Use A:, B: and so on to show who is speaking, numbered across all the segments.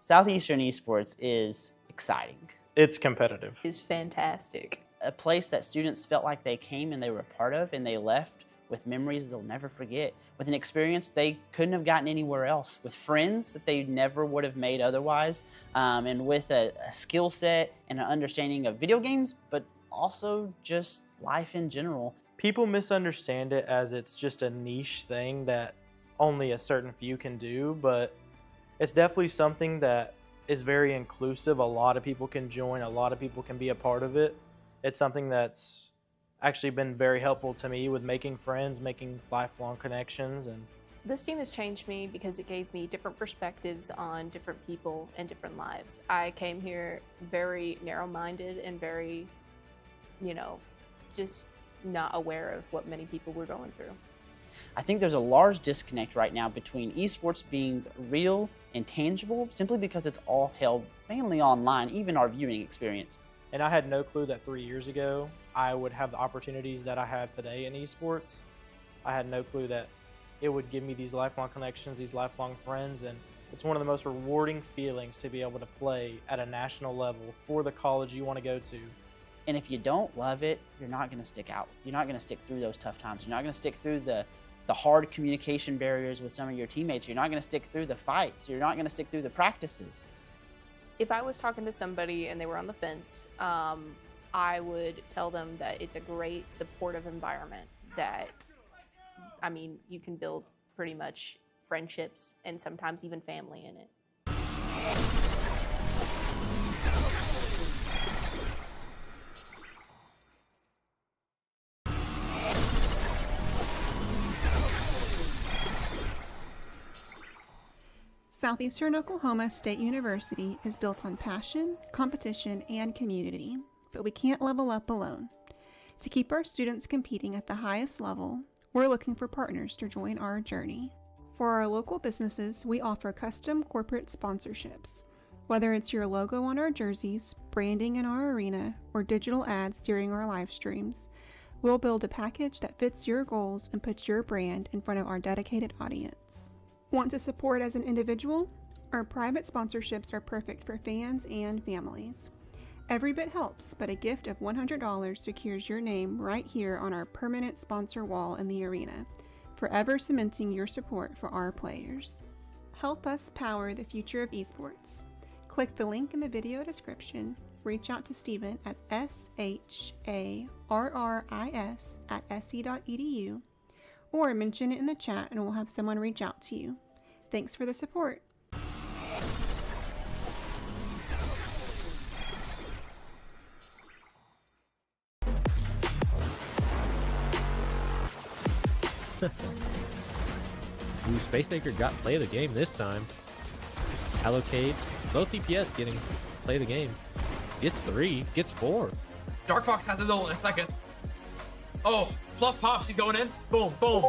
A: Southeastern Esports is exciting.
B: It's competitive.
C: Is fantastic.
A: A place that students felt like they came and they were a part of, and they left with memories they'll never forget, with an experience they couldn't have gotten anywhere else, with friends that they never would have made otherwise, and with a skill set and an understanding of video games, but also just life in general.
B: People misunderstand it as it's just a niche thing that only a certain few can do, but it's definitely something that is very inclusive. A lot of people can join, a lot of people can be a part of it. It's something that's actually been very helpful to me with making friends, making lifelong connections. And
C: this team has changed me because it gave me different perspectives on different people and different lives. I came here very narrow-minded and very, just not aware of what many people were going through.
A: I think there's a large disconnect right now between esports being real and tangible simply because it's all held mainly online, even our viewing experience.
B: And I had no clue that 3 years ago I would have the opportunities that I have today in esports. I had no clue that it would give me these lifelong connections, these lifelong friends, and it's one of the most rewarding feelings to be able to play at a national level for the college you want to go to.
A: And if you don't love it, you're not going to stick out. You're not going to stick through those tough times. You're not going to stick through the hard communication barriers with some of your teammates. You're not going to stick through the fights. You're not going to stick through the practices.
C: If I was talking to somebody and they were on the fence, I would tell them that it's a great supportive environment that, you can build pretty much friendships and sometimes even family in it.
D: Southeastern Oklahoma State University is built on passion, competition, and community, but we can't level up alone. To keep our students competing at the highest level, we're looking for partners to join our journey. For our local businesses, we offer custom corporate sponsorships. Whether it's your logo on our jerseys, branding in our arena, or digital ads during our live streams, we'll build a package that fits your goals and puts your brand in front of our dedicated audience. Want to support as an individual? Our private sponsorships are perfect for fans and families. Every bit helps, but a gift of $100 secures your name right here on our permanent sponsor wall in the arena, forever cementing your support for our players. Help us power the future of esports. Click the link in the video description, reach out to Steven at sharris@se.edu, or mention it in the chat and we'll have someone reach out to you. Thanks for the support.
E: Ooh, Spacemaker got play of the game this time. Allocate, both DPS getting play of the game. Gets 3, gets 4.
F: Dark Fox has his ult in a second. Oh, Fluff pops, he's going in. Boom, boom.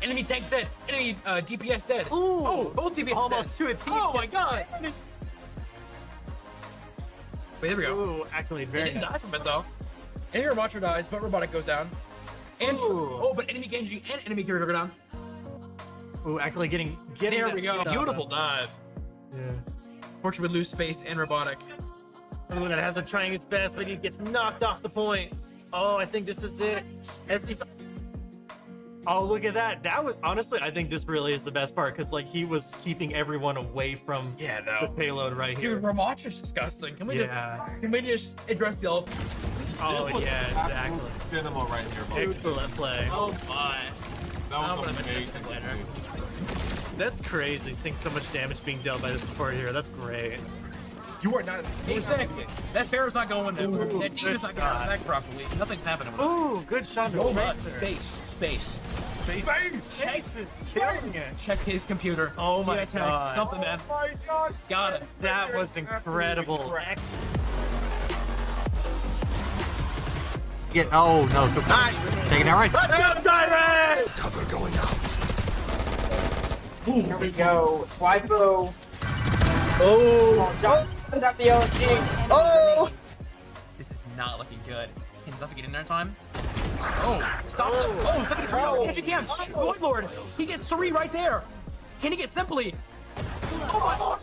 F: Enemy tank dead. Enemy DPS dead.
G: Ooh,
F: oh, both DPS
G: almost
F: dead.
G: to a team.
F: Oh my god. Wait, there we go.
G: Ooh, actually very
F: He didn't
G: nice.
F: die from it though. Enemy Roboter dies, but Robotic goes down. And but enemy Genji and enemy Kira go down.
G: Ooh, actually getting
F: there we go.
G: that-
F: Beautiful dive.
G: Yeah.
F: Fortunately, we lose space and Robotic.
G: Ooh, that has been trying its best, but he gets knocked off the point. Oh, I think this is it. SC. Oh, look at that. That was honestly, I think this really is the best part because like he was keeping everyone away from the payload right here.
F: Dude, Ramach is disgusting. Can we just address the ult?
G: Oh yeah, exactly.
H: Cinema right here, bro.
G: Excellent play.
F: Oh my.
H: That was amazing.
G: That's crazy. Seeing so much damage being dealt by the support here. That's great.
H: You are not.
F: Exactly. That Pharaoh's not going there.
G: Ooh,
F: That Demon's not going to attack properly. Nothing's happening with it.
G: Ooh, good shot.
F: Oh my. Space.
G: Jesus, killing it.
F: Check his computer.
G: Oh my god.
F: Something, man.
H: Oh my gosh.
F: Got it.
G: That was incredible.
I: Oh no, so nice. Taking that right.
H: Cover going out.
A: Here we go. Swipo.
G: Oh.
A: Got the OG.
F: Oh. This is not looking good. Can Duffy get in there in time? Oh, stop him. Oh, second turn. Yes, you can. Void Lord. He gets 3 right there. Can he get Simply? Oh my lord.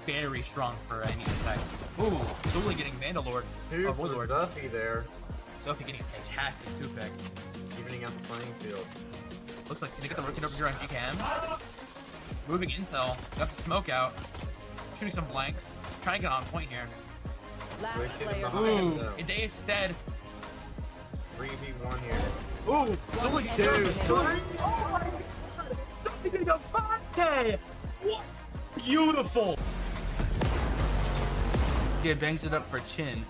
F: Very strong for any attack. Ooh, Zuli getting Vandalord. Or Warlord.
J: Duffy there,
F: Sophie getting a fantastic 2-pick.
J: evening out the playing field.
F: Looks like they get the rookie over here on GCAM. Moving intel. Got the smoke out. Shooting some blanks. Trying to get on point here. Ooh, a day instead.
J: 3v1 here.
F: Ooh, Zuli getting getting a 5K. What? Beautiful. Yeah, bangs it up for Chin.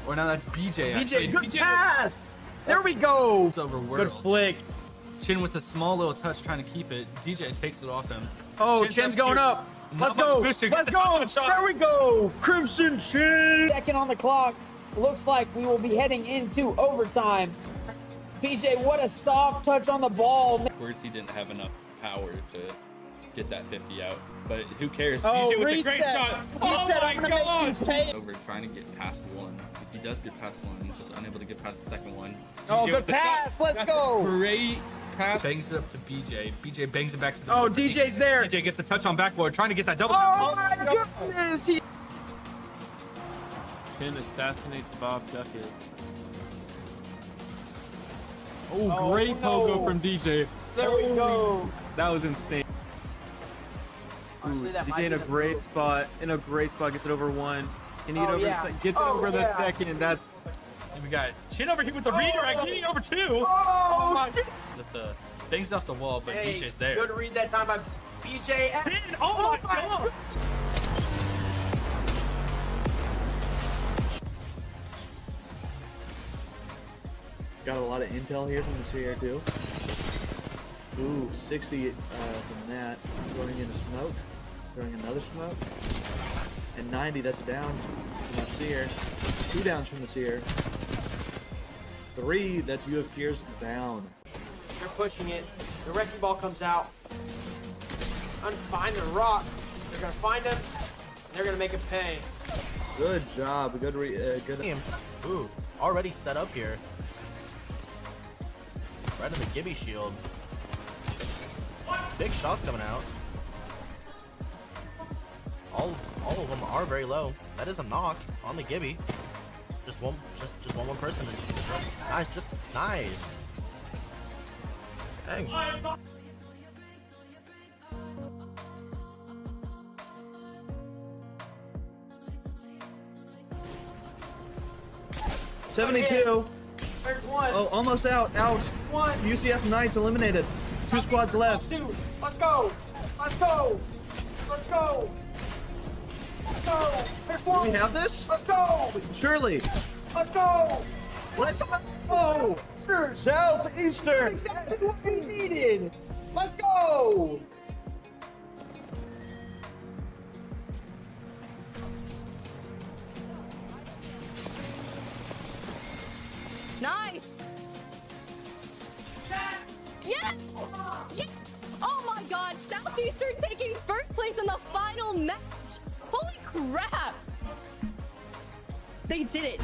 F: Or now that's BJ.
K: BJ, good pass. There we go.
F: It's over
K: Good
F: World.
K: flick.
F: Chin with a small little touch trying to keep it. DJ takes it off him.
K: Oh, Chin's going up. Let's go. Let's go. There we go. Crimson Chin.
L: Second on the clock. Looks like we will be heading into overtime. BJ, what a soft touch on the ball.
M: Of course, he didn't have enough power to get that 50 out, but who cares?
L: Oh,
F: DJ with
L: reset.
F: a great shot.
L: He said, I'm going to make these pay.
M: Over trying to get past one. If he does get past one, he's just unable to get past the second one.
L: Oh,
M: DJ
L: good
M: with the
L: pass.
M: shot.
L: Let's
M: That's
L: go.
M: a great pass.
F: Bangs it up to BJ. BJ bangs it back to the
K: Oh,
F: board.
K: DJ's there.
F: DJ gets a touch on backboard, trying to get that double.
K: Oh my goodness.
E: Chin assassinates Bob Duckett. Oh, great pogo from DJ.
L: There we go.
E: That was insane.
L: Honestly, that might
E: DJ in
L: be
E: a
L: the
E: great
L: move.
E: spot, gets it over one. Can he get
L: Oh,
E: over
L: yeah.
E: gets it
L: Oh,
E: over the
L: yeah.
E: second, and that
F: And we got Chin over here with the redirect, getting over 2.
L: Oh,
F: my. The bangs it off the wall, but
L: Hey,
F: BJ's there.
L: good read that time by BJ.
F: Chin, oh my god.
J: Got a lot of intel here from the CR too. Ooh, 60 from that. Throwing in a smoke. Throwing another smoke. And 90, that's down from the seer. 2 downs from the seer. 3, that's UFCers down.
L: They're pushing it. The wrecking ball comes out. Find the rock. They're going to find him. And they're going to make him pay.
J: Good job. Good.
K: Ooh, already set up here. Right in the Gibby shield. Big shots coming out. All of them are very low. That is a knock on the Gibby. Just one person. Nice, just nice. Dang.
J: $72.
L: There's one.
J: Oh, almost out. Out.
L: One.
J: UCF Knights eliminated. 2 squads left.
L: 2. Let's go. Let's go. Let's go. Let's go. There's
J: Do
L: one.
J: we have this?
L: Let's go.
J: Surely.
L: Let's go.
J: Let's
L: go. Sure.
J: Southeastern.
L: Exactly what we needed. Let's go.
N: Nice. Yes. Yes. Oh my God. Southeastern taking first place in the final match. Holy crap. They did it.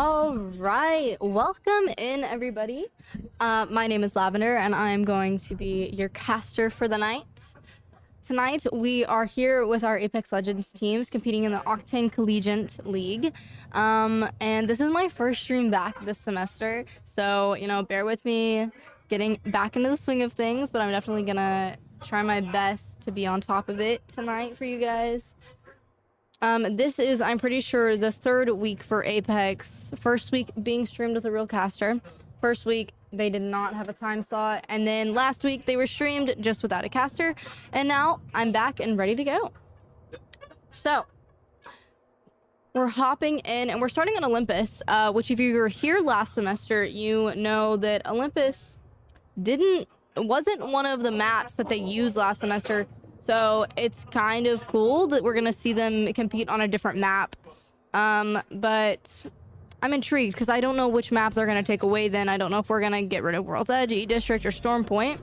N: All right, welcome in everybody. My name is Lavender and I'm going to be your caster for the night. Tonight we are here with our Apex Legends teams competing in the Octane Collegiate League. And this is my first stream back this semester, so bear with me getting back into the swing of things, but I'm definitely gonna try my best to be on top of it tonight for you guys. This is, I'm pretty sure, the third week for Apex. First week being streamed with a real caster. First week, they did not have a time slot. And then last week, they were streamed just without a caster. And now, I'm back and ready to go. So, we're hopping in, and we're starting on Olympus, which if you were here last semester, you know that Olympus wasn't one of the maps that they used last semester. So it's kind of cool that we're gonna see them compete on a different map. But I'm intrigued because I don't know which maps they're gonna take away then. I don't know if we're gonna get rid of World's Edge, E-District, or Storm Point.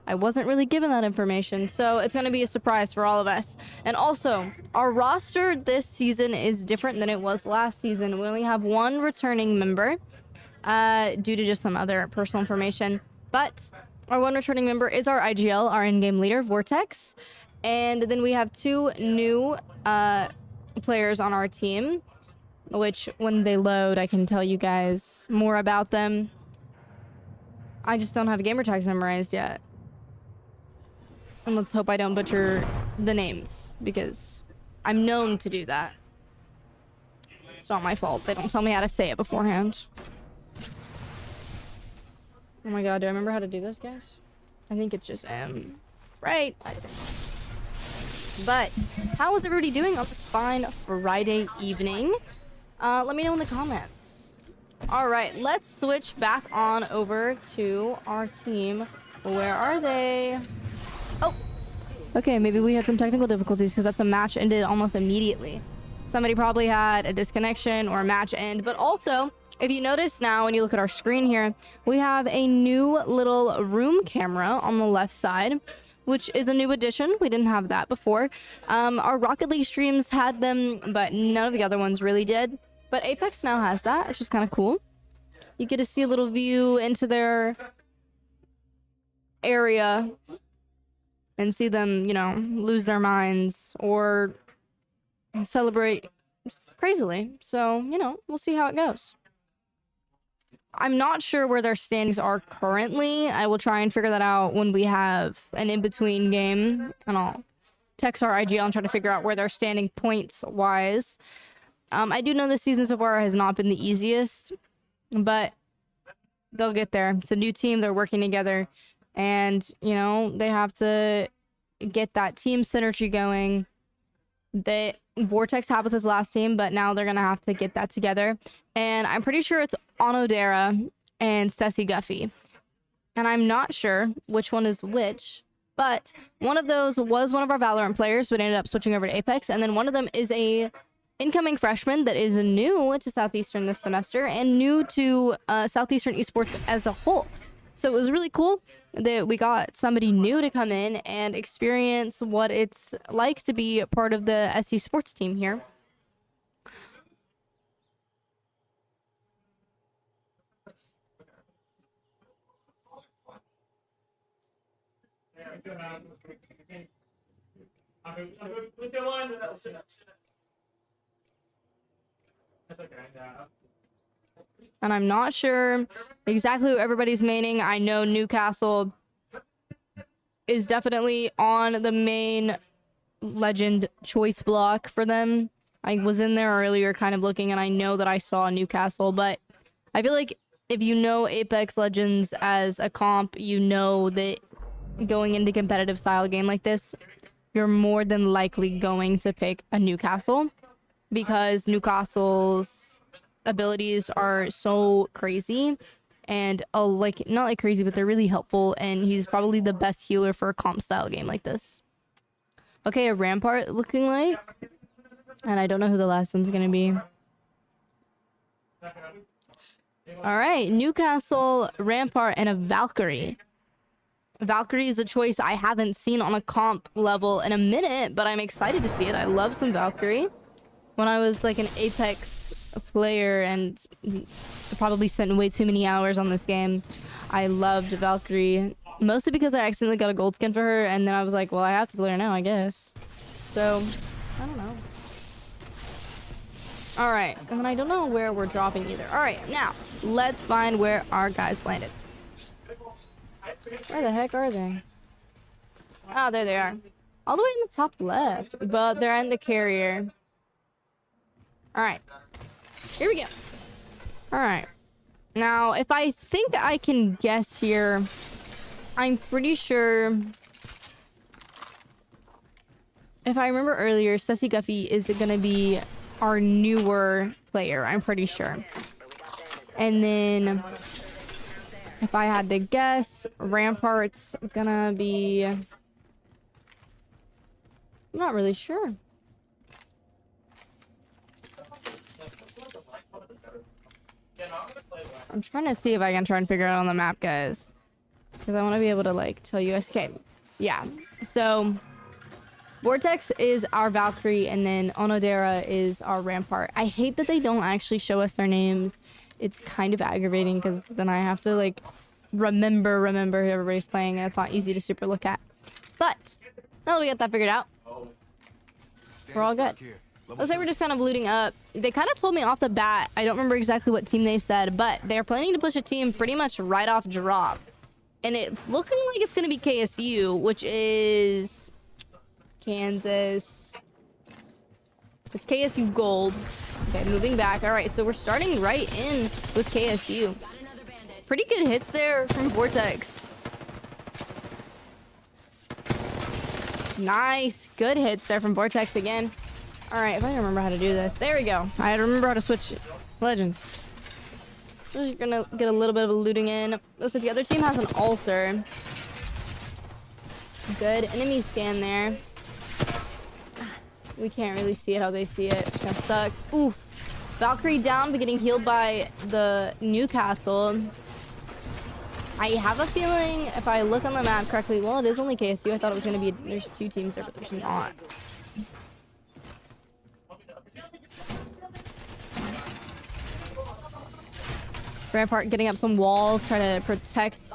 N: I wasn't really given that information, so it's gonna be a surprise for all of us. And also, our roster this season is different than it was last season. We only have one returning member due to just some other personal information. But our one returning member is our IGL, our in-game leader, Vortex. And then we have two new players on our team, which when they load, I can tell you guys more about them. I just don't have gamer tags memorized yet. And let's hope I don't butcher the names, because I'm known to do that. It's not my fault. They don't tell me how to say it beforehand. Oh my god, do I remember how to do this, guys? I think it's just M. Right. But how is everybody doing on this fine Friday evening? Let me know in the comments. All right, let's switch back on over to our team. Where are they? Oh, okay, maybe we had some technical difficulties because that's a match ended almost immediately. Somebody probably had a disconnection or a match end, but also, if you notice now when you look at our screen here, we have a new little room camera on the left side, which is a new addition. We didn't have that before. Our Rocket League streams had them, but none of the other ones really did. But Apex now has that, which is kind of cool. You get to see a little view into their area and see them, lose their minds or celebrate crazily. So, we'll see how it goes. I'm not sure where their standings are currently. I will try and figure that out when we have an in-between game, and I'll text our IGL and try to figure out where they're standing points-wise. I do know this season so far has not been the easiest, but they'll get there. It's a new team. They're working together, and, they have to get that team synergy going that Vortex had with his last team, but now they're going to have to get that together. And I'm pretty sure it's Onodera and Stessie Guffey. And I'm not sure which one is which, but one of those was one of our Valorant players, but ended up switching over to Apex. And then one of them is a incoming freshman that is new to Southeastern this semester and new to Southeastern esports as a whole. So it was really cool that we got somebody new to come in and experience what it's like to be a part of the SC sports team here. And I'm not sure exactly who everybody's maining. I know Newcastle is definitely on the main legend choice block for them. I was in there earlier kind of looking, and I know that I saw Newcastle, but I feel like if you know Apex Legends as a comp, you know that going into competitive style game like this, you're more than likely going to pick a Newcastle, because Newcastle's abilities are so crazy and not like crazy, but they're really helpful, and he's probably the best healer for a comp style game like this. Okay, a Rampart looking like, and I don't know who the last one's gonna be. All right, Newcastle, Rampart, and a Valkyrie. Valkyrie is a choice I haven't seen on a comp level in a minute, but I'm excited to see it. I love some Valkyrie. When I was like an Apex player and probably spent way too many hours on this game. I loved Valkyrie, mostly because I accidentally got a gold skin for her, and then I was like, well, I have to play her now, I guess. So, I don't know. Alright, and I don't know where we're dropping either. Alright, now, let's find where our guys landed. Where the heck are they? Oh, there they are. All the way in the top left, but they're in the carrier. Alright. Here we go. Alright. Now, if I think I can guess here, I'm pretty sure... If I remember earlier, Stussy Guffy is going to be our newer player, I'm pretty sure. And then, if I had to guess, Rampart's gonna be... I'm not really sure. I'm trying to see if I can try and figure it out on the map, guys. Because I want to be able to, like, tell you guys. Okay, yeah. So, Vortex is our Valkyrie, and then Onodera is our Rampart. I hate that they don't actually show us their names. It's kind of aggravating, because then I have to, like, remember who everybody's playing, and it's not easy to super look at. But, now that we got that figured out, we're all good. Looks like we're just kind of looting up. They kind of told me off the bat. I don't remember exactly what team they said, but they're planning to push a team pretty much right off drop. And it's looking like it's going to be KSU, which is Kansas. It's KSU Gold. Okay, moving back. All right, so we're starting right in with KSU. Pretty good hits there from Vortex. Nice. Good hits there from Vortex again. All right, if I can remember how to do this. There we go. I remember how to switch Legends. Just gonna get a little bit of a looting in. Looks like the other team has an altar. Good enemy scan there. We can't really see it how they see it. Which kind of sucks. Oof. Valkyrie down, but getting healed by the Newcastle. I have a feeling if I look on the map correctly, well, it is only KSU. I thought it was going to be, there's two teams there, but there's not. Rampart getting up some walls, trying to protect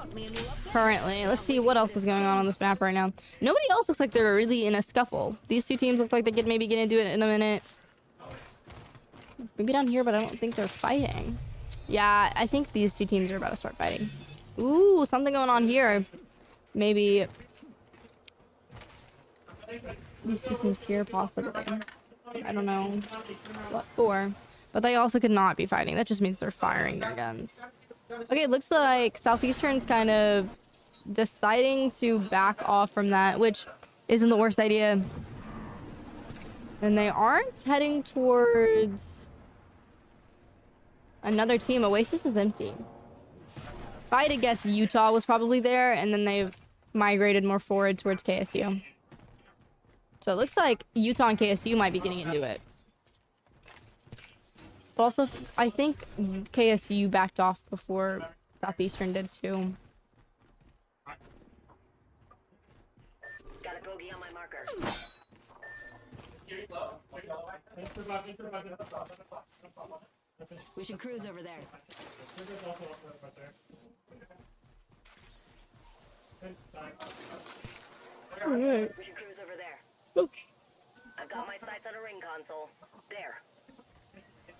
N: currently. Let's see what else is going on this map right now. Nobody else looks like they're really in a scuffle. These two teams look like they could maybe get into it in a minute. Maybe down here, but I don't think they're fighting. Yeah, I think these two teams are about to start fighting. Ooh, something going on here. Maybe these two teams here, possibly. I don't know what for. But they also could not be fighting. That just means they're firing their guns. Okay, it looks like Southeastern's kind of deciding to back off from that, which isn't the worst idea. And they aren't heading towards another team. Oasis is empty. If I had to guess, Utah was probably there, and then they've migrated more forward towards KSU. So it looks like Utah and KSU might be getting into it. But also, I think KSU backed off before Southeastern did too.
O: Got a bogey on my marker. We should cruise over there.
N: Alright.
O: We should cruise over there. I've got my sights on a ring console. There.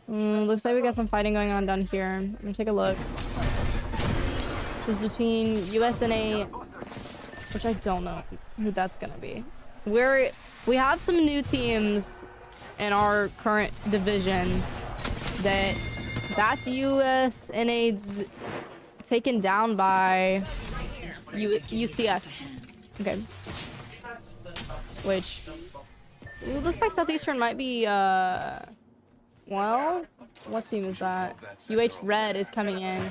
N: Looks like we got some fighting going on down here. I'm gonna take a look. This is between US and A, which I don't know who that's gonna be. We have some new teams in our current division that's US and A's taken down by UCF. Okay. Which looks like Southeastern might be well, what team is that? UH Red is coming in.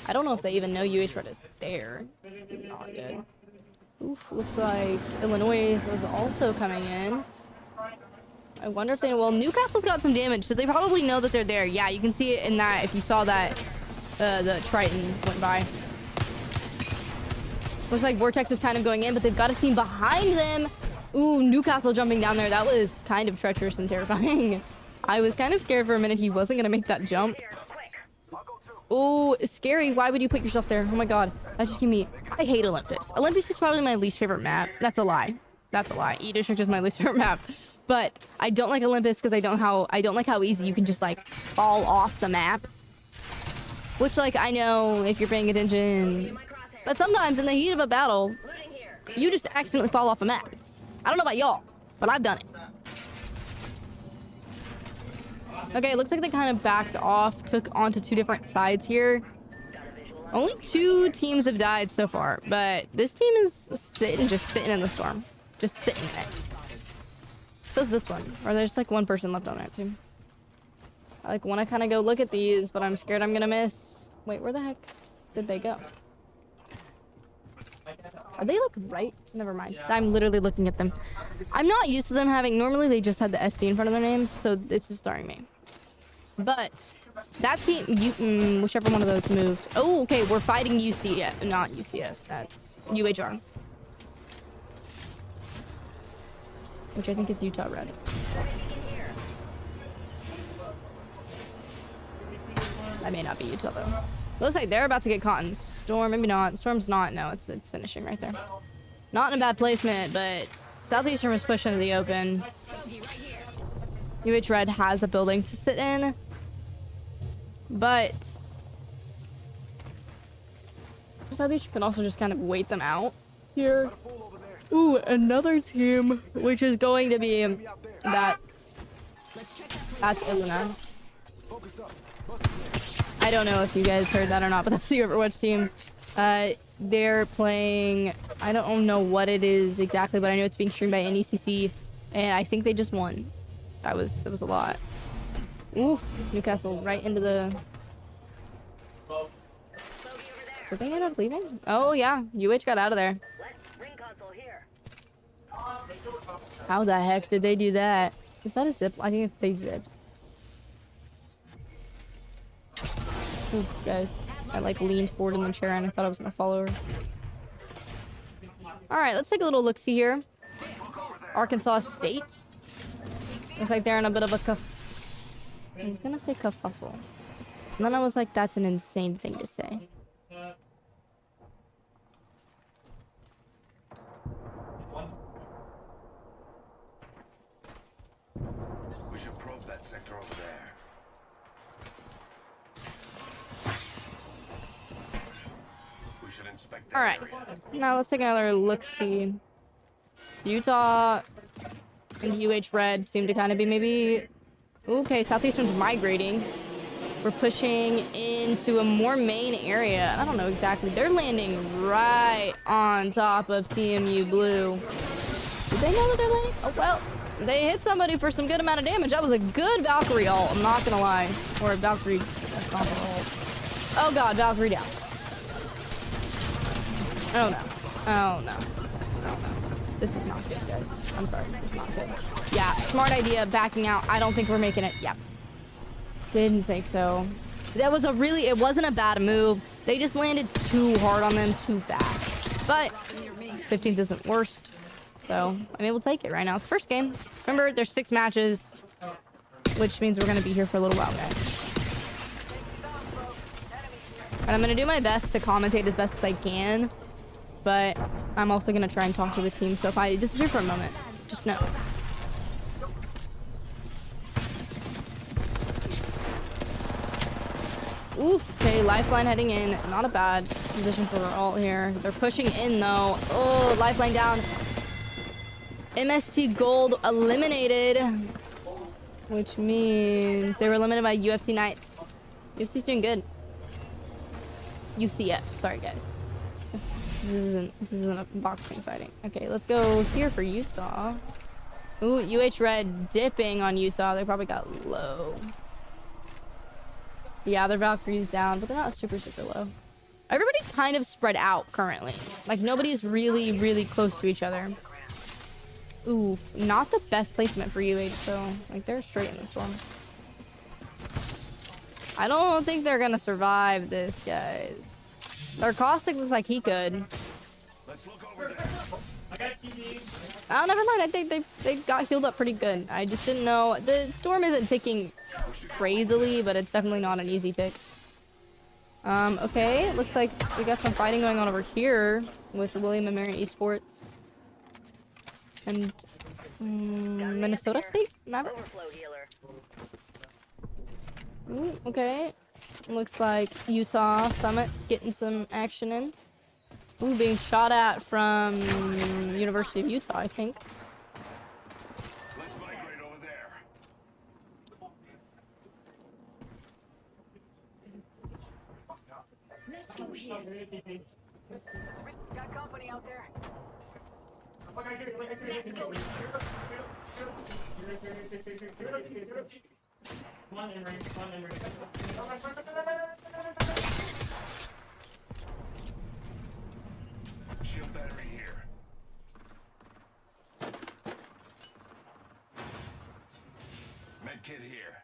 N: I don't know if they even know UH Red is there. Not good. Oof, looks like Illinois is also coming in. I wonder if they know. Well, Newcastle's got some damage, so they probably know that they're there. Yeah, you can see it in that if you saw that the Triton went by. Looks like Vortex is kind of going in, but they've got a team behind them. Ooh, Newcastle jumping down there. That was kind of treacherous and terrifying. I was kind of scared for a minute he wasn't gonna make that jump. Oh, scary. Why would you put yourself there? Oh my god. That just gave me... I hate Olympus. Olympus is probably my least favorite map. That's a lie. That's a lie. E-District is my least favorite map. But I don't like Olympus because I don't like how easy you can just like fall off the map. Which like I know if you're paying attention. But sometimes in the heat of a battle, you just accidentally fall off a map. I don't know about y'all, but I've done it. Okay, it looks like they kind of backed off, took onto two different sides here. Only 2 teams have died so far, but this team is just sitting in the storm. Just sitting there. So's this one. Or there's like 1 person left on that team. I like want to kind of go look at these, but I'm scared I'm gonna miss. Wait, where the heck did they go? Are they like right? Never mind. I'm literally looking at them. I'm not used to them having... Normally they just had the SC in front of their names, so it's just throwing me. But that team, whichever one of those moved. Oh, okay, we're fighting UCF, not UCF. That's UHR, which I think is Utah Red. That may not be Utah though. Looks like they're about to get caught in Storm. Maybe not. Storm's not. No, it's finishing right there. Not in a bad placement, but Southeastern was pushed into the open. UH Red has a building to sit in, but Southeastern can also just kind of wait them out here. Ooh, another team, which is going to be that. That's Illinois. I don't know if you guys heard that or not, but that's the Overwatch team. They're playing, I don't know what it is exactly, but I know it's being streamed by NECC, and I think they just won. That was a lot. Oof, Newcastle right into the... Did they end up leaving? Oh yeah, UH got out of there. How the heck did they do that? Is that a zip? I think it's a zip. Ooh, guys, I like leaned forward in the chair and I thought I was gonna fall over. All right, let's take a little look-see here. Arkansas State. Looks like they're in a bit of a I was gonna say kerfuffle. And then I was like, that's an insane thing to say.
H: We should probe that sector over there. We should inspect that
N: Alright,
H: area.
N: now let's take another look-see. Utah and UH Red seem to kind of be maybe... Okay, Southeastern's migrating. We're pushing into a more main area. I don't know exactly. They're landing right on top of TMU Blue. Did they know that they're landing? Oh, well, they hit somebody for some good amount of damage. That was a good Valkyrie ult, I'm not gonna lie. Or Valkyrie... That's not the ult. Oh god, Valkyrie down. Oh no. Oh no. Oh no. This is not good, guys. I'm sorry. This is not good. Yeah, smart idea. Backing out. I don't think we're making it. Yeah. Didn't think so. That was a really... It wasn't a bad move. They just landed too hard on them too fast. But 15th isn't worst. So, I mean, we'll take it right now. It's first game. Remember, there's 6 matches. Which means we're going to be here for a little while, guys. And I'm going to do my best to commentate as best as I can. But I'm also going to try and talk to the team. So if I disappear for a moment, just know. Oof, okay, Lifeline heading in. Not a bad position for ult here. They're pushing in though. Oh, Lifeline down. MST Gold eliminated. Which means they were eliminated by UFC Knights. UFC's doing good. UCF, sorry guys. This isn't a boxing fighting. Okay, let's go here for Utah. Ooh, UH Red dipping on Utah. They probably got low. Yeah, their Valkyrie's down, but they're not super low. Everybody's kind of spread out currently. Like, nobody's really close to each other. Oof, not the best placement for UH, though. Like, they're straight in this one. I don't think they're gonna survive this, guys. Their Caustic looks like he could.
H: Let's look over there.
N: Oh, never mind. I think they got healed up pretty good. I just didn't know. The storm isn't ticking crazily, but it's definitely not an easy tick. Okay. Looks like we got some fighting going on over here with William and Mary Esports and Minnesota State Mavericks. Ooh, okay. Looks like Utah Summit's getting some action in. Ooh, being shot at from University of Utah, I think.
H: Let's migrate over there.
O: Let's go here. Got company out there. Let's go here.
H: Shield battery here. Medkit here.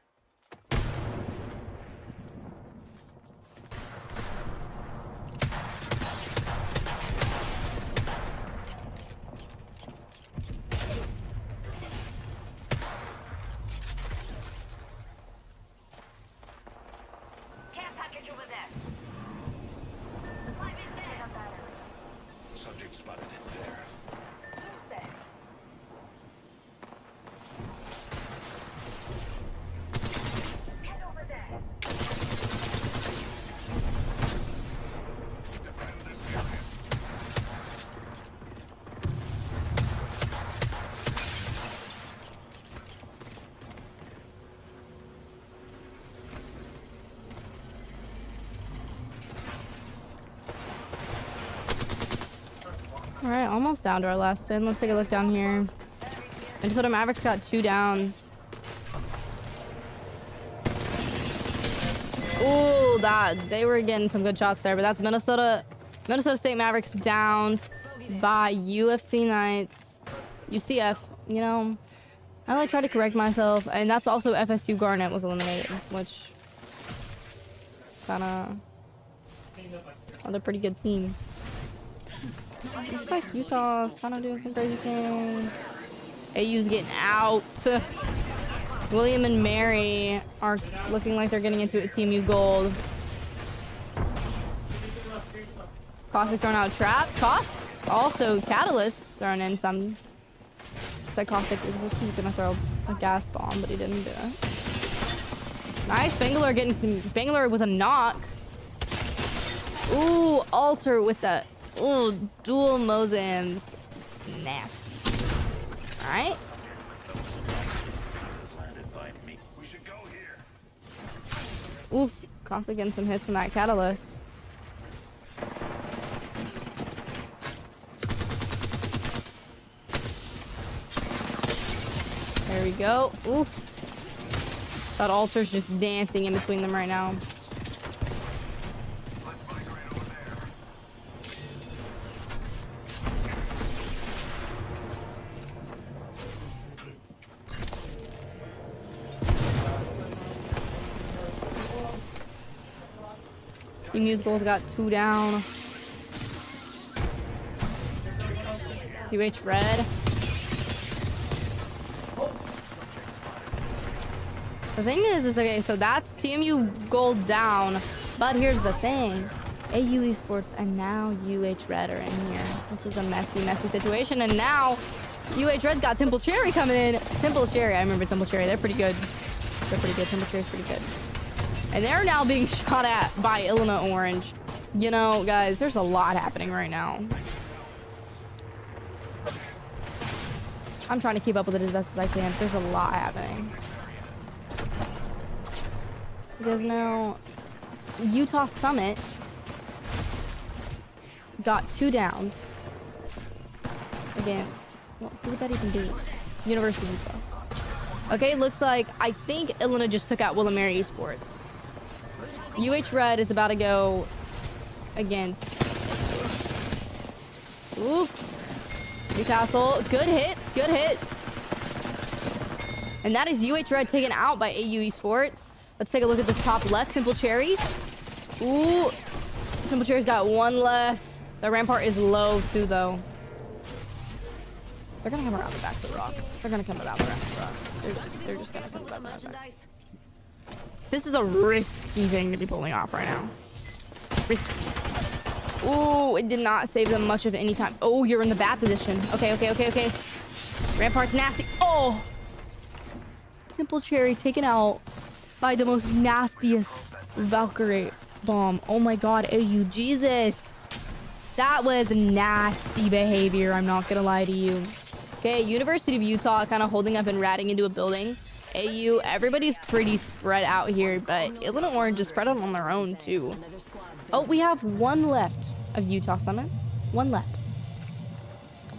O: Care package over there.
H: Subject spotted there.
O: Head over there.
H: Defend this area.
N: Alright, almost down to our last 10. Let's take a look down here. Minnesota Mavericks got 2 down. Ooh, they were getting some good shots there, but that's Minnesota State Mavericks down by UFC Knights. UCF, you know, I like try to correct myself, and that's also FSU Garnet was eliminated, which kinda another pretty good team. Looks like Utah's kind of doing some crazy things. AU's getting out. William and Mary are looking like they're getting into a Team U gold. Caustic throwing out traps. Also Catalyst throwing in some. That Caustic was gonna throw a gas bomb, but he didn't do it. Nice, Bangler getting some Bangler with a knock. Ooh, Alter with that. Ooh, dual Mozams. It's nasty. Alright. Oof, Caustic getting some hits from that Catalyst. There we go. Oof. That Alter's just dancing in between them right now. Team U's goals got 2 down. UH Red. The thing is okay, so that's TMU gold down, but here's the thing. AU Esports and now UH Red are in here. This is a messy, messy situation, and now UH Red's got Temple Cherry coming in. Temple Cherry, I remember Temple Cherry, they're pretty good. They're pretty good, Temple Cherry's pretty good. And they're now being shot at by Illinois Orange. You know, guys, there's a lot happening right now. I'm trying to keep up with it as best as I can. There's a lot happening. Because now Utah Summit got 2 down against, well, who would that even be? University of Utah. Okay, looks like, I think Illinois just took out William Mary Esports. UH Red is about to go against, ooh, Newcastle. Good hits, good hits. And that is UH Red taken out by AU Esports. Let's take a look at this top left. Simple Cherries. Ooh. Simple Cherries got 1 left. The Rampart is low too, though. They're gonna come around the back of the rock. They're gonna come around the back of the rock. They're just gonna come around the back. This is a risky thing to be pulling off right now. Risky. Oh, it did not save them much of any time. Oh, you're in the bad position. Okay. Rampart's nasty. Oh! Simple Cherry taken out by the most nastiest Valkyrie bomb. Oh my god, AU, Jesus. That was nasty behavior, I'm not gonna lie to you. Okay, University of Utah kind of holding up and ratting into a building. AU, everybody's pretty spread out here, but Illinois Orange is spread out on their own too. Oh, we have one left of Utah Summit. One left.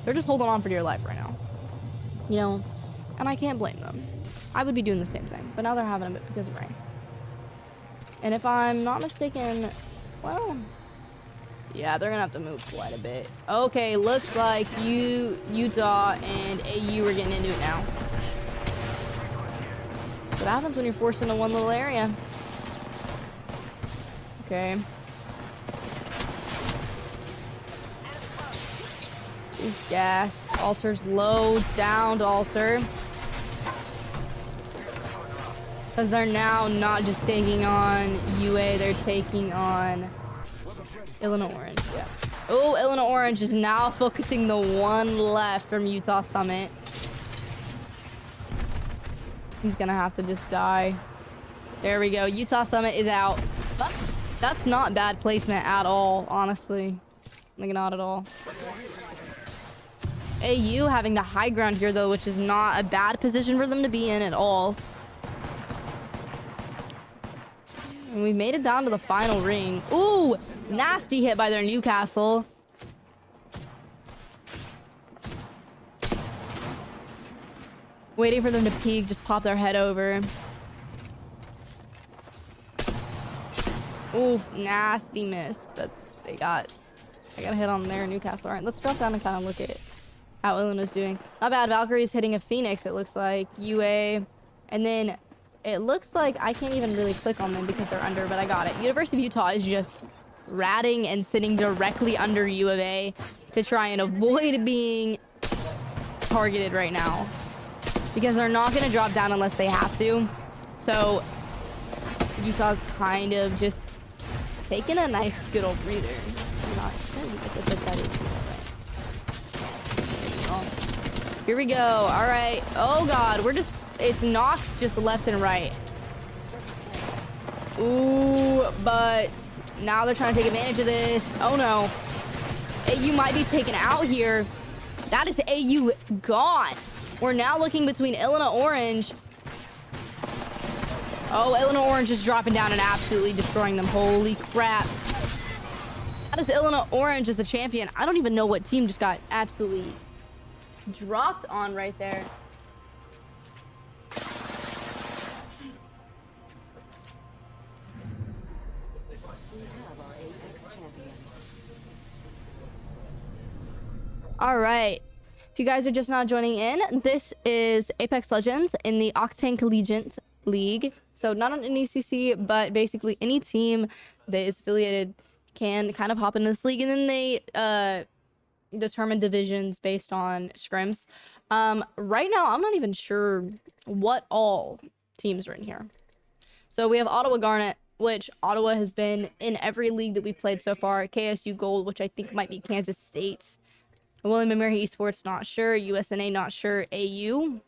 N: They're just holding on for dear life right now. You know, and I can't blame them. I would be doing the same thing, but now they're having a bit because of rain. And if I'm not mistaken, well, yeah, they're gonna have to move quite a bit. Okay, looks like Utah and AU are getting into it now. What happens when you're forced into one little area? Okay. Gas. Alter's low. Downed Alter. Because they're now not just taking on UA, they're taking on Illinois Orange. Yeah. Oh, Illinois Orange is now focusing the one left from Utah Summit. He's gonna have to just die. There we go. Utah Summit is out. But that's not bad placement at all, honestly. Like, not at all. AU having the high ground here, though, which is not a bad position for them to be in at all. And we made it down to the final ring. Ooh, nasty hit by their Newcastle. Waiting for them to peek, just pop their head over. Oof, nasty miss, but they got a hit on their Newcastle. All right, let's drop down and kind of look at how Illinois is doing. Not bad. Valkyrie's hitting a Phoenix, it looks like. UA, and then it looks like I can't even really click on them because they're under, but I got it. University of Utah is just ratting and sitting directly under U of A to try and avoid being targeted right now, because they're not going to drop down unless they have to. So Utah's kind of just taking a nice good old breather. Here we go. All right. Oh god, it's knocked just left and right. Ooh, but now they're trying to take advantage of this. Oh no. AU might be taken out here. That is AU gone. We're now looking between Illinois Orange. Oh, Illinois Orange is dropping down and absolutely destroying them. Holy crap. That is Illinois Orange as the champion. I don't even know what team just got absolutely dropped on right there. All right. If you guys are just now joining in, this is Apex Legends in the Octane Collegiate League. So not on an ECC, but basically any team that is affiliated can kind of hop into this league, and then they determine divisions based on scrims. Right now, I'm not even sure what all teams are in here. So we have Ottawa Garnet, which Ottawa has been in every league that we've played so far. KSU Gold, which I think might be Kansas State. William & Mary Esports, not sure. USNA, not sure. AU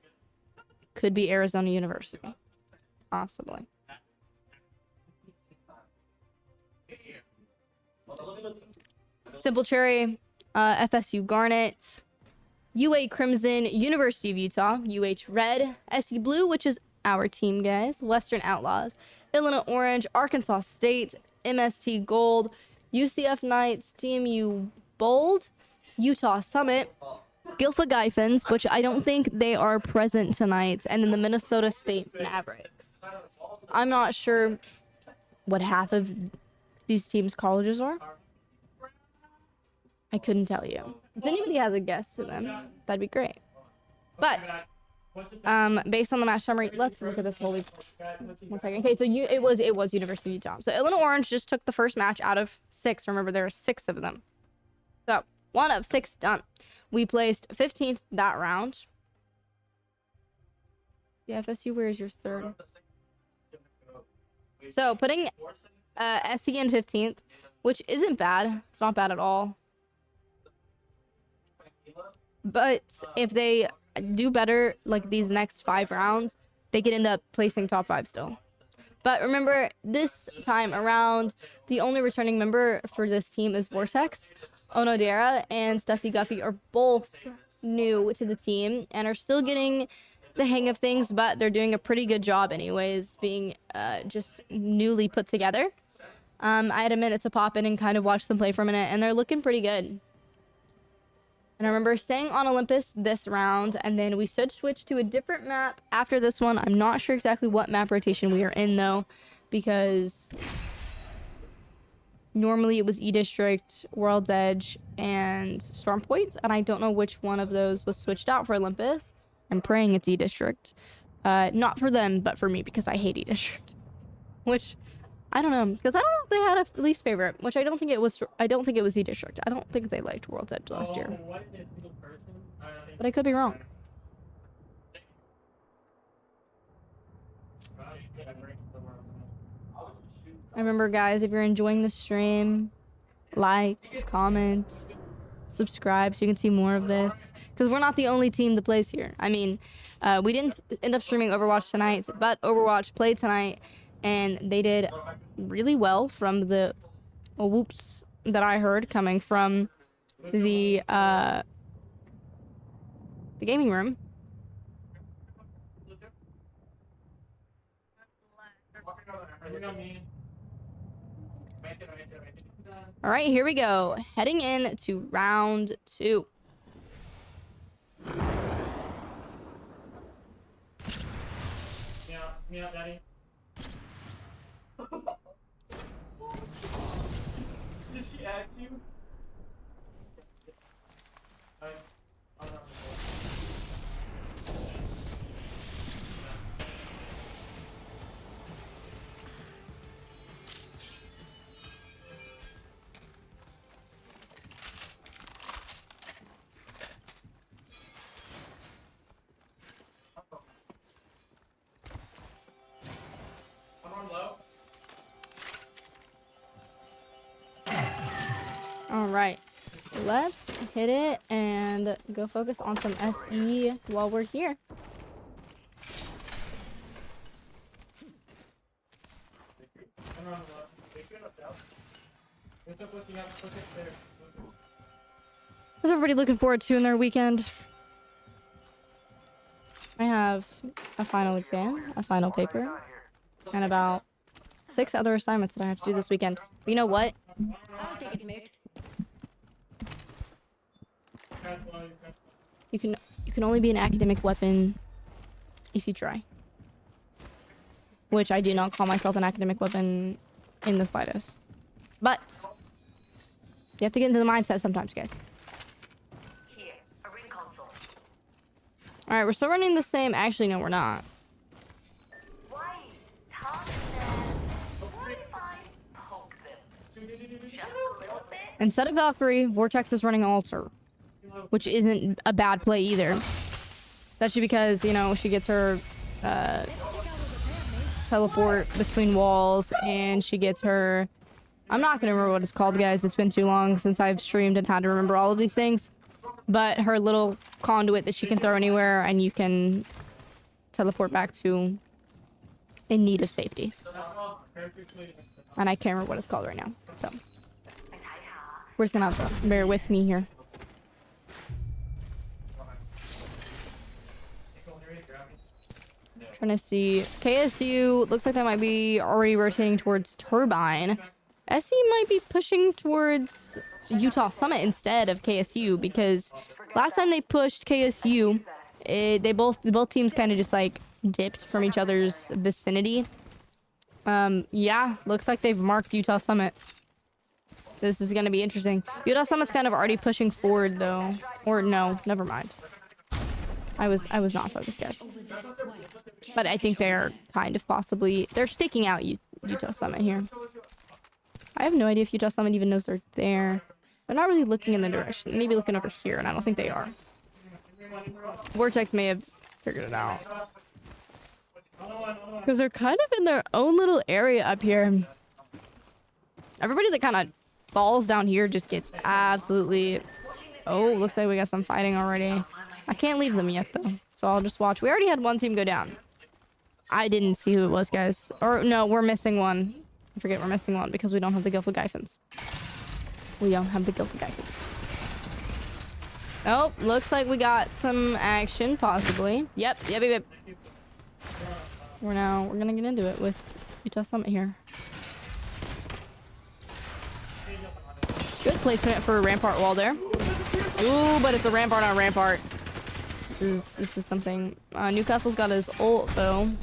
N: could be Arizona University, possibly. Simple Cherry, FSU Garnet, UA Crimson, University of Utah, UH Red, SE Blue, which is our team, guys, Western Outlaws, Illinois Orange, Arkansas State, MST Gold, UCF Knights, TMU Bold, Utah Summit, Gilfa Gyphins, which I don't think they are present tonight, and then the Minnesota State Mavericks. I'm not sure what half of these teams' colleges are. I couldn't tell you. If anybody has a guess to them, that'd be great. But based on the match summary, let's look at this whole week. 1 second. Okay, so it was University of Utah. So Illinois Orange just took the first match out of 6. Remember, there are 6 of them. So 1 of 6 done. We placed 15th that round. Yeah, FSU, where is your 3rd? So putting SE in 15th, which isn't bad. It's not bad at all. But if they do better like these next 5 rounds, they could end up placing top 5 still. But remember, this time around, the only returning member for this team is Vortex. Onodera and Stussy Guffey are both new to the team and are still getting the hang of things, but they're doing a pretty good job anyways, being just newly put together. I had a minute to pop in and kind of watch them play for a minute, and they're looking pretty good. And I remember staying on Olympus this round, and then we should switch to a different map after this one. I'm not sure exactly what map rotation we are in, though, because normally it was E-District, World's Edge, and Storm Point, and I don't know which one of those was switched out for Olympus. I'm praying it's E-District. Not for them, but for me, because I hate E-District. Which, I don't know, because I don't know if they had a least favorite, which I don't think it was E-District. I don't think they liked World's Edge last year. But I could be wrong. Remember, guys, if you're enjoying the stream, like, comment, subscribe so you can see more of this, because we're not the only team that plays here. I mean, we didn't end up streaming Overwatch tonight, but Overwatch played tonight, and they did really well from the whoops that I heard coming from the gaming room. All right, here we go. Heading in to round 2.
L: Yeah, Daddy. Did she ask you? I don't know.
N: All right, let's hit it and go focus on some SE while we're here. What's everybody looking forward to in their weekend? I have a final exam, a final paper, and about 6 other assignments that I have to do this weekend. But you know what?
O: I'll take it, Mick.
N: You can only be an academic weapon if you try. Which I do not call myself an academic weapon in the slightest. But you have to get into the mindset sometimes, guys.
O: Here, a ring console.
N: Alright, we're still running the same. Actually, no, we're not.
O: Why? Talk to them. What if I poke them? Just a little bit?
N: Instead of Valkyrie, Vortex is running Altar. Which isn't a bad play either. That's just because, you know, she gets her teleport between walls, and she gets her... I'm not going to remember what it's called, guys. It's been too long since I've streamed and had to remember all of these things. But her little conduit that she can throw anywhere, and you can teleport back to in need of safety. And I can't remember what it's called right now. So we're just going to have to bear with me here. Trying to see. KSU looks like they might be already rotating towards Turbine. SE might be pushing towards Utah Summit instead of KSU, because last time they pushed KSU, both teams kind of just like dipped from each other's vicinity. Yeah, looks like they've marked Utah Summit. This is gonna be interesting. Utah Summit's kind of already pushing forward though, or no, never mind. I was not focused, guys. But I think they're kind of possibly... They're staking out Utah Summit here. I have no idea if Utah Summit even knows they're there. They're not really looking in the direction. They may be looking over here, and I don't think they are. Vortex may have figured it out. Because they're kind of in their own little area up here. Everybody that kind of falls down here just gets absolutely... Oh, looks like we got some fighting already. I can't leave them yet, though. So I'll just watch. We already had one team go down. I didn't see who it was, guys. Or, no, we're missing one. I forget we're missing one because we don't have the Gilfagifens. We don't have the Gilfagifens. Oh, looks like we got some action, possibly. Yep. We're gonna get into it with Utah Summit here. Good placement for a rampart wall there. Ooh, but it's a rampart on a rampart. This is something. Newcastle's got his ult though. Do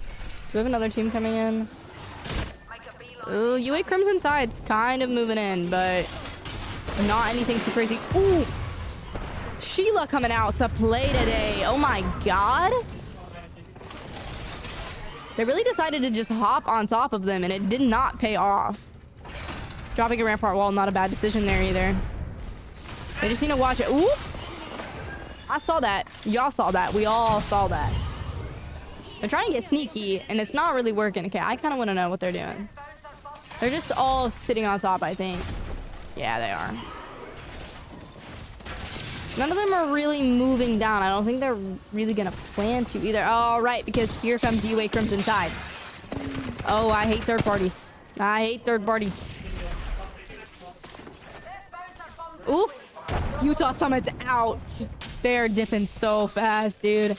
N: we have another team coming in? Ooh, UA Crimson Tide's kind of moving in, but not anything too crazy. Ooh, Sheila coming out to play today. Oh my god. They really decided to just hop on top of them, and it did not pay off. Dropping a rampart wall, not a bad decision there either. They just need to watch it. Ooh! I saw that. Y'all saw that. We all saw that. They're trying to get sneaky, and it's not really working. Okay, I kind of want to know what they're doing. They're just all sitting on top, I think. Yeah, they are. None of them are really moving down. I don't think they're really going to plan to either. All right, because here comes UA Crimson Tide. Oh, I hate third parties. I hate third parties. Oof. Utah Summit's out. They're dipping so fast, dude.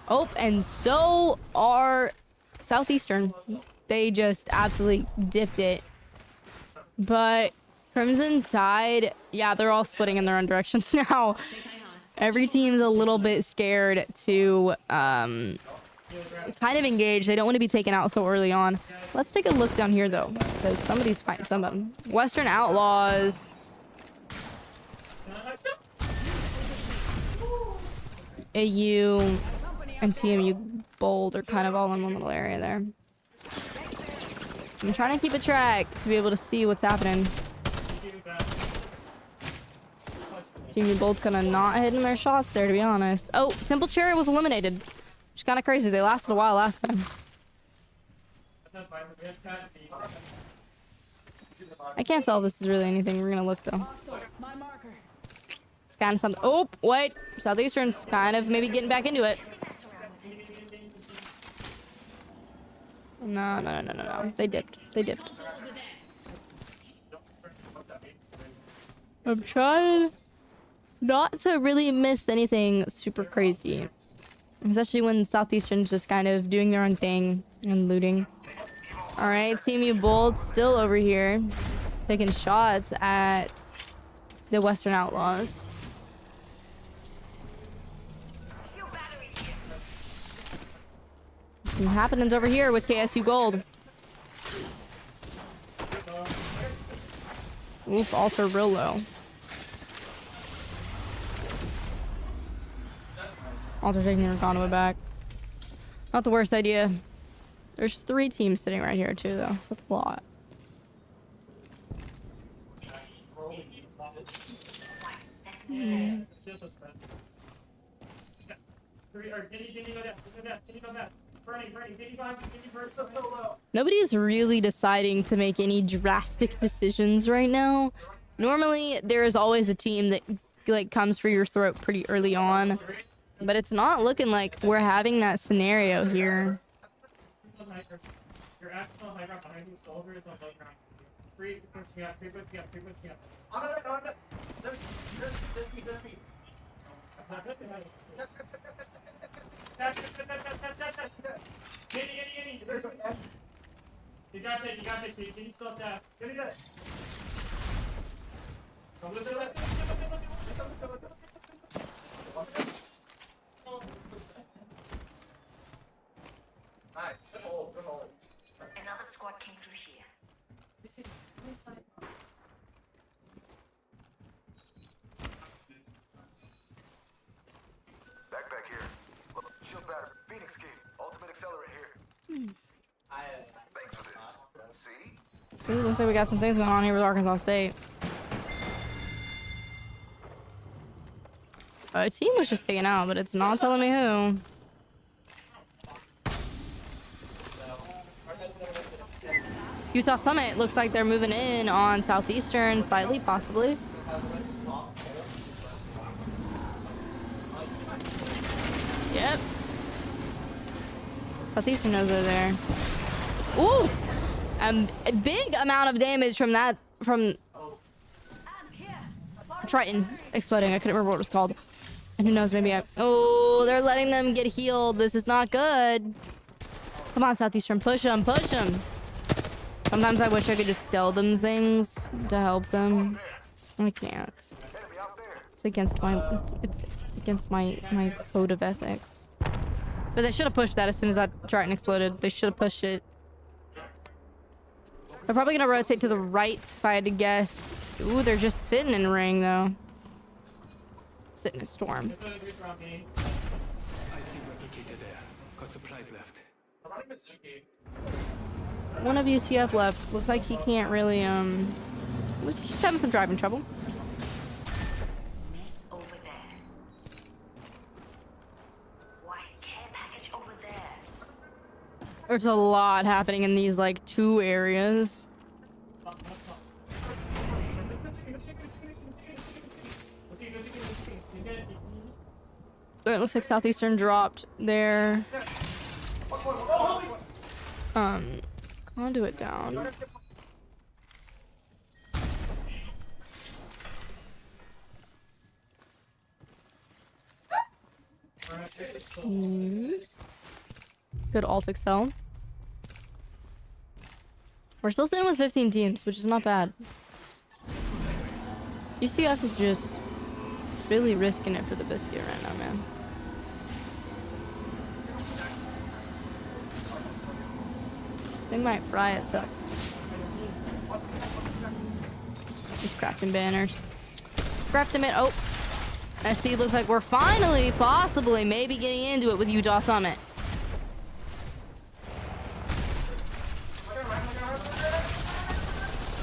N: Oh, and so are Southeastern. They just absolutely dipped it. But Crimson Tide, yeah, they're all splitting in their own directions now. Every team's a little bit scared to kind of engage. They don't want to be taken out so early on. Let's take a look down here, though, because somebody's fighting some of them. Western Outlaws. AU and TMU Bold are kind of all in one little area there. I'm trying to keep a track to be able to see what's happening. TMU Bold kind of not hitting their shots there, to be honest. Oh, Temple Cherry was eliminated. Which is kind of crazy. They lasted a while last time. I can't tell if this is really anything. We're going to look, though. It's kind of something. Oh, wait. Southeastern's kind of maybe getting back into it. No. They dipped. I'm trying not to really miss anything super crazy. Especially when Southeastern's just kind of doing their own thing and looting. Alright, TMU Bold still over here. Taking shots at the Western Outlaws. Some happenings over here with KSU Gold. Oof, altar real low. Altar taking her conduit back. Not the worst idea. There's 3 teams sitting right here too, though. So that's a lot. Nobody's really deciding to make any drastic decisions right now. Normally, there is always a team that like comes for your throat pretty early on, but it's not looking like we're having that scenario here.
P: You got it. Can you stop that? Get it.
O: Nice. Good hold. Another squad came through here.
H: Backpack here. Shield battery. Phoenix key. Ultimate accelerant here. Thanks for this. See?
N: Ooh, looks like we got some things going on here with Arkansas State. A team was just taken out, but it's not telling me who. Utah Summit looks like they're moving in on Southeastern slightly, possibly. Yep. Southeastern knows they're there. Ooh! A big amount of damage from that, from Triton exploding. I couldn't remember what it was called. And who knows, maybe oh, they're letting them get healed. This is not good. Come on, Southeastern, push them, push them. Sometimes I wish I could just tell them things to help them. I can't. It's against my it's against my code of ethics. But they should have pushed that as soon as that Triton exploded. They should have pushed it. They're probably gonna rotate to the right if I had to guess. Ooh, they're just sitting in ring though. Sitting in storm.
P: I see replicator there. Got supplies left.
N: One of UCF left. Looks like he can't really was just having some driving trouble.
O: Miss over there. White care package over there.
N: There's a lot happening in these like 2 areas. It looks like Southeastern dropped their conduit down. Good alt excel. We're still sitting with 15 teams, which is not bad. UCF is just really risking it for the biscuit right now, man. This thing might fry itself. Just crafting banners. Crafting it. Oh. SC looks like we're finally, possibly, maybe getting into it with Utah Summit.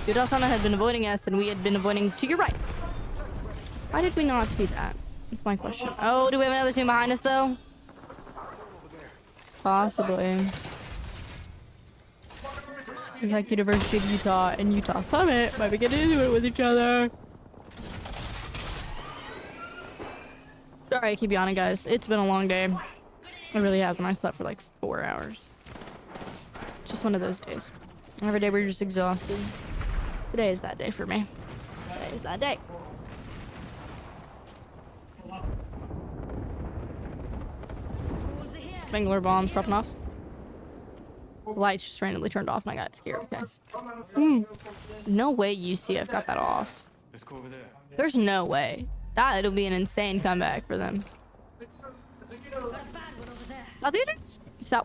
N: Utah Summit had been avoiding us, and we had been avoiding to your right. Why did we not see that? That's my question. Oh, do we have another team behind us, though? Possibly. It's like University of Utah and Utah Summit might be getting into it with each other. Sorry, I keep yawning, guys. It's been a long day. It really has, and I slept for like 4 hours. Just one of those days. Every day we're just exhausted. Today is that day for me. Today is that day. Spangler bombs dropping off. The lights just randomly turned off and I got scared, guys. No way UCF got that off. There's no way. It'll be an insane comeback for them.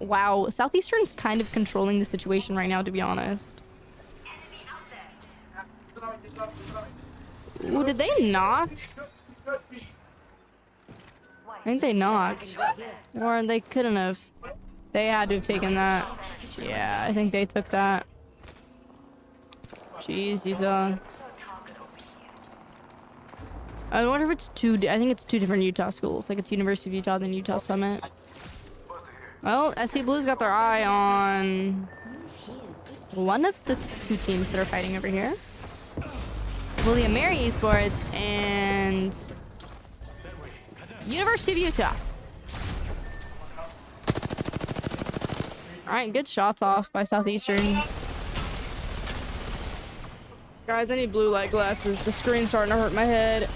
N: Wow, Southeastern's kind of controlling the situation right now, to be honest. Ooh, did they knock? I think they knocked. Or they couldn't have. They had to have taken that. Yeah, I think they took that. Jeez, Utah. I wonder if it's I think it's 2 different Utah schools. Like it's University of Utah, then Utah Summit. Well, SC Blues got their eye on one of the 2 teams that are fighting over here. William Mary Esports and University of Utah. Alright, good shots off by Southeastern. Guys, I need blue light glasses. The screen's starting to hurt my head.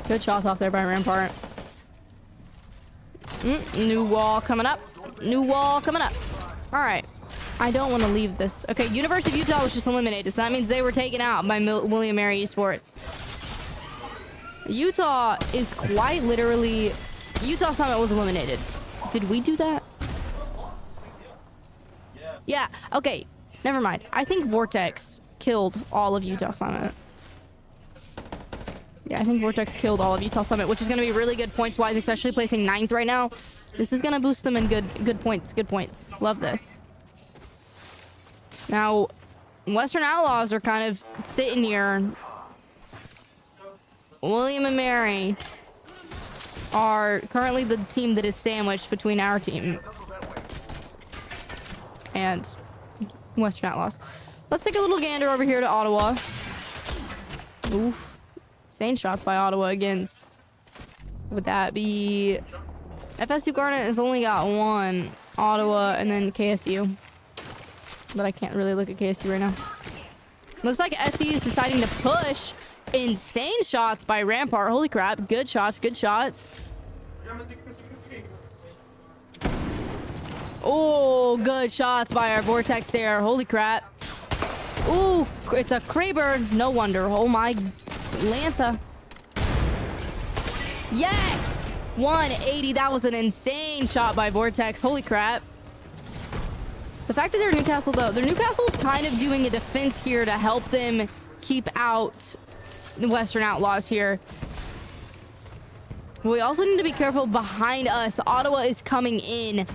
N: Good shots off there by Rampart. New wall coming up. New wall coming up. All right. I don't want to leave this. Okay, University of Utah was just eliminated, so that means they were taken out by William Mary Esports. Utah is quite literally... Utah Summit was eliminated. Did we do that? Yeah, okay. Never mind. I think Vortex killed all of Utah Summit. Yeah, I think Vortex killed all of Utah Summit, which is going to be really good points-wise, especially placing 9th right now. This is going to boost them in good points. Good points. Love this. Now, Western Outlaws are kind of sitting here. William and Mary are currently the team that is sandwiched between our team and Western Outlaws. Let's take a little gander over here to Ottawa. Oof. Insane shots by Ottawa against... Would that be... FSU Garnet has only got one. Ottawa and then KSU. But I can't really look at KSU right now. Looks like SE is deciding to push. Insane shots by Rampart. Holy crap. Good shots. Good shots. Oh, good shots by our Vortex there. Holy crap. Ooh, it's a Kraber. No wonder. Oh my Lanta. Yes! 180. That was an insane shot by Vortex. Holy crap. The fact that they're Newcastle, though, their Newcastle's kind of doing a defense here to help them keep out the Western Outlaws here. We also need to be careful behind us. Ottawa is coming in,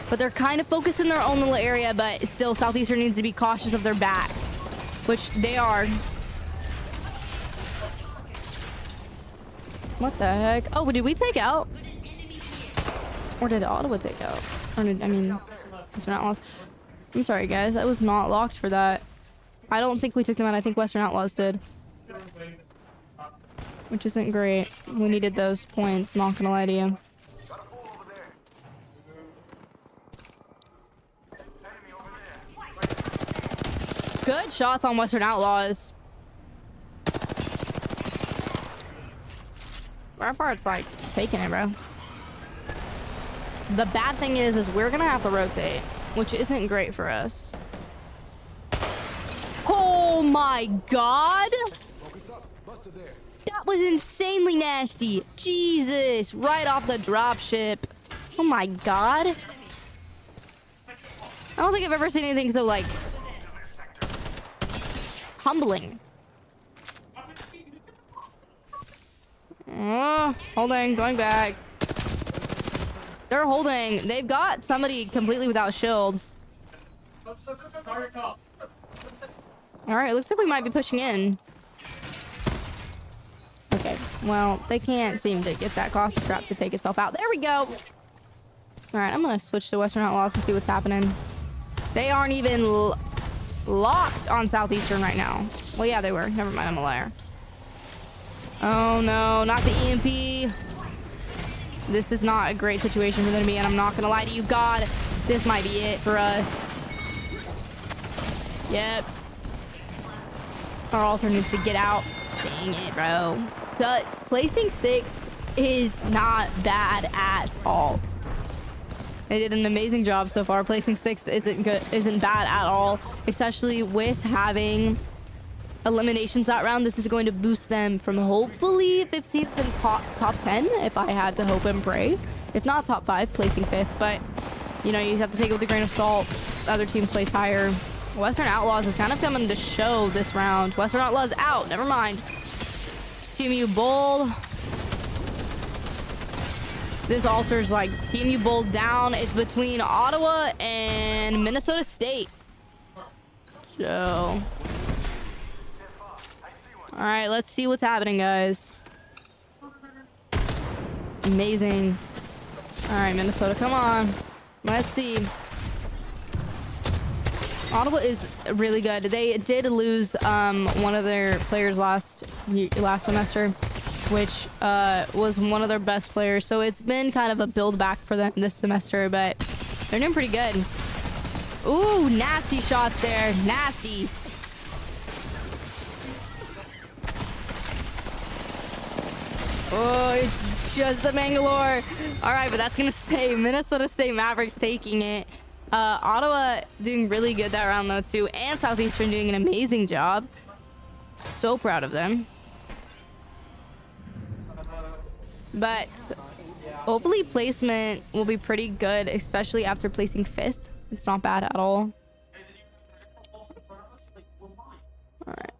N: but they're kind of focused in their own little area, but still Southeastern needs to be cautious of their backs, which they are. What the heck? Oh, did we take out? Or did Ottawa take out? Or did, I mean, Western Outlaws. I'm sorry, guys. I was not locked for that. I don't think we took them out. I think Western Outlaws did. Which isn't great. We needed those points. Not gonna lie to you. Good shots on Western Outlaws. Rampart's like taking it, bro. The bad thing is we're gonna have to rotate, which isn't great for us. Oh my god! That was insanely nasty. Jesus, right off the drop ship. Oh my god. I don't think I've ever seen anything so like humbling. Holding, going back. They're holding. They've got somebody completely without shield. All right, looks like we might be pushing in. Okay, well, they can't seem to get that cost trap to take itself out. There we go. All right, I'm going to switch to Western Outlaws and see what's happening. They aren't even locked on Southeastern right now. Well, yeah, they were. Never mind, I'm a liar. Oh, no, not the EMP. This is not a great situation for them to be in. I'm not going to lie to you. God, this might be it for us. Yep. Our altar needs to get out. Dang it, bro. But placing 6th is not bad at all. They did an amazing job so far. Placing 6th isn't bad at all, especially with having eliminations that round. This is going to boost them from hopefully 15th and top 10, if I had to hope and pray. If not top 5, placing 5th. But, you know, you have to take it with a grain of salt. Other teams place higher. Western Outlaws is kind of coming to show this round. Western Outlaws out. Never mind. Team U bold. This altar's like Team U bold down. It's between Ottawa and Minnesota State. So... all right, let's see what's happening, guys. Amazing. All right, Minnesota, come on. Let's see. Ottawa is really good. They did lose one of their players last semester, which was one of their best players. So it's been kind of a build back for them this semester, but they're doing pretty good. Ooh, nasty shots there. Nasty. Oh, it's just the Mangalore. All right, but that's going to say Minnesota State Mavericks taking it. Ottawa doing really good that round, though, too. And Southeastern doing an amazing job. So proud of them. But hopefully placement will be pretty good, especially after placing 5th. It's not bad at all. All right.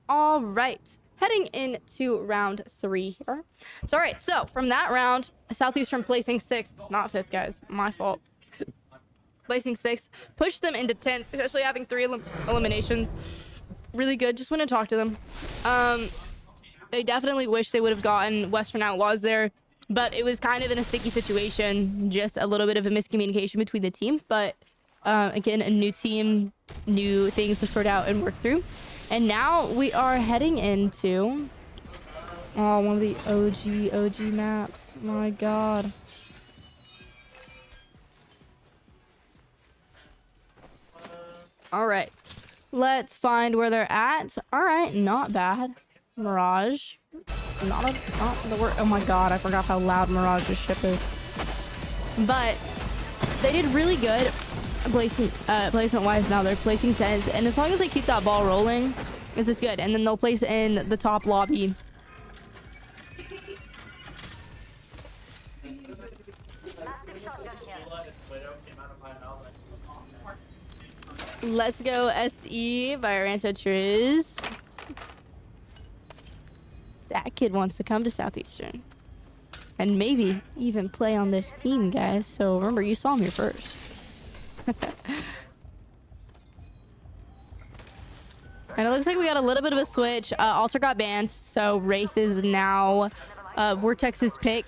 N: All right. Heading into round 3 here. So, all right. So, from that round, Southeastern placing 6th. Not 5th, guys. My fault. Placing 6th. Pushed them into 10th, especially having 3 eliminations. Really good. Just want to talk to them. They definitely wish they would have gotten Western Outlaws there. But it was kind of in a sticky situation. Just a little bit of a miscommunication between the team. But, again, a new team, new things to sort out and work through. And now we are heading into one of the OG maps. My God. All right. Let's find where they're at. All right, not bad. Mirage. Not the word. Oh my God, I forgot how loud Mirage's ship is. But they did really good. Placement-wise now, they're placing 10th, and as long as they keep that ball rolling, this is good. And then they'll place in the top lobby. Let's go SE by Rancho Triz. That kid wants to come to Southeastern. And maybe even play on this team, guys. So remember, you saw him here first. And it looks like we got a little bit of a switch. Alter got banned, so Wraith is now Vortex's pick.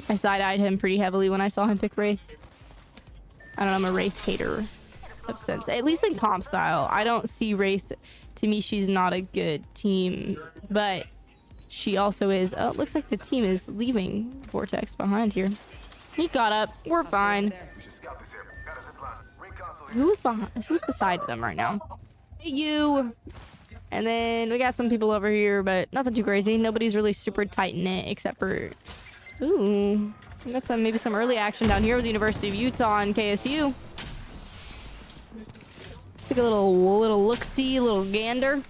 N: I side-eyed him pretty heavily when I saw him pick Wraith. I don't know, I'm a Wraith hater of sense. At least in comp style. I don't see Wraith. To me, she's not a good team. But she also is... Oh, it looks like the team is leaving Vortex behind here. He got up. We're fine. Who's behind? Who's beside them right now? You. And then we got some people over here, but nothing too crazy. Nobody's really super tight knit except for... Ooh. We got maybe some early action down here with the University of Utah and KSU. Take a little look-see, little gander.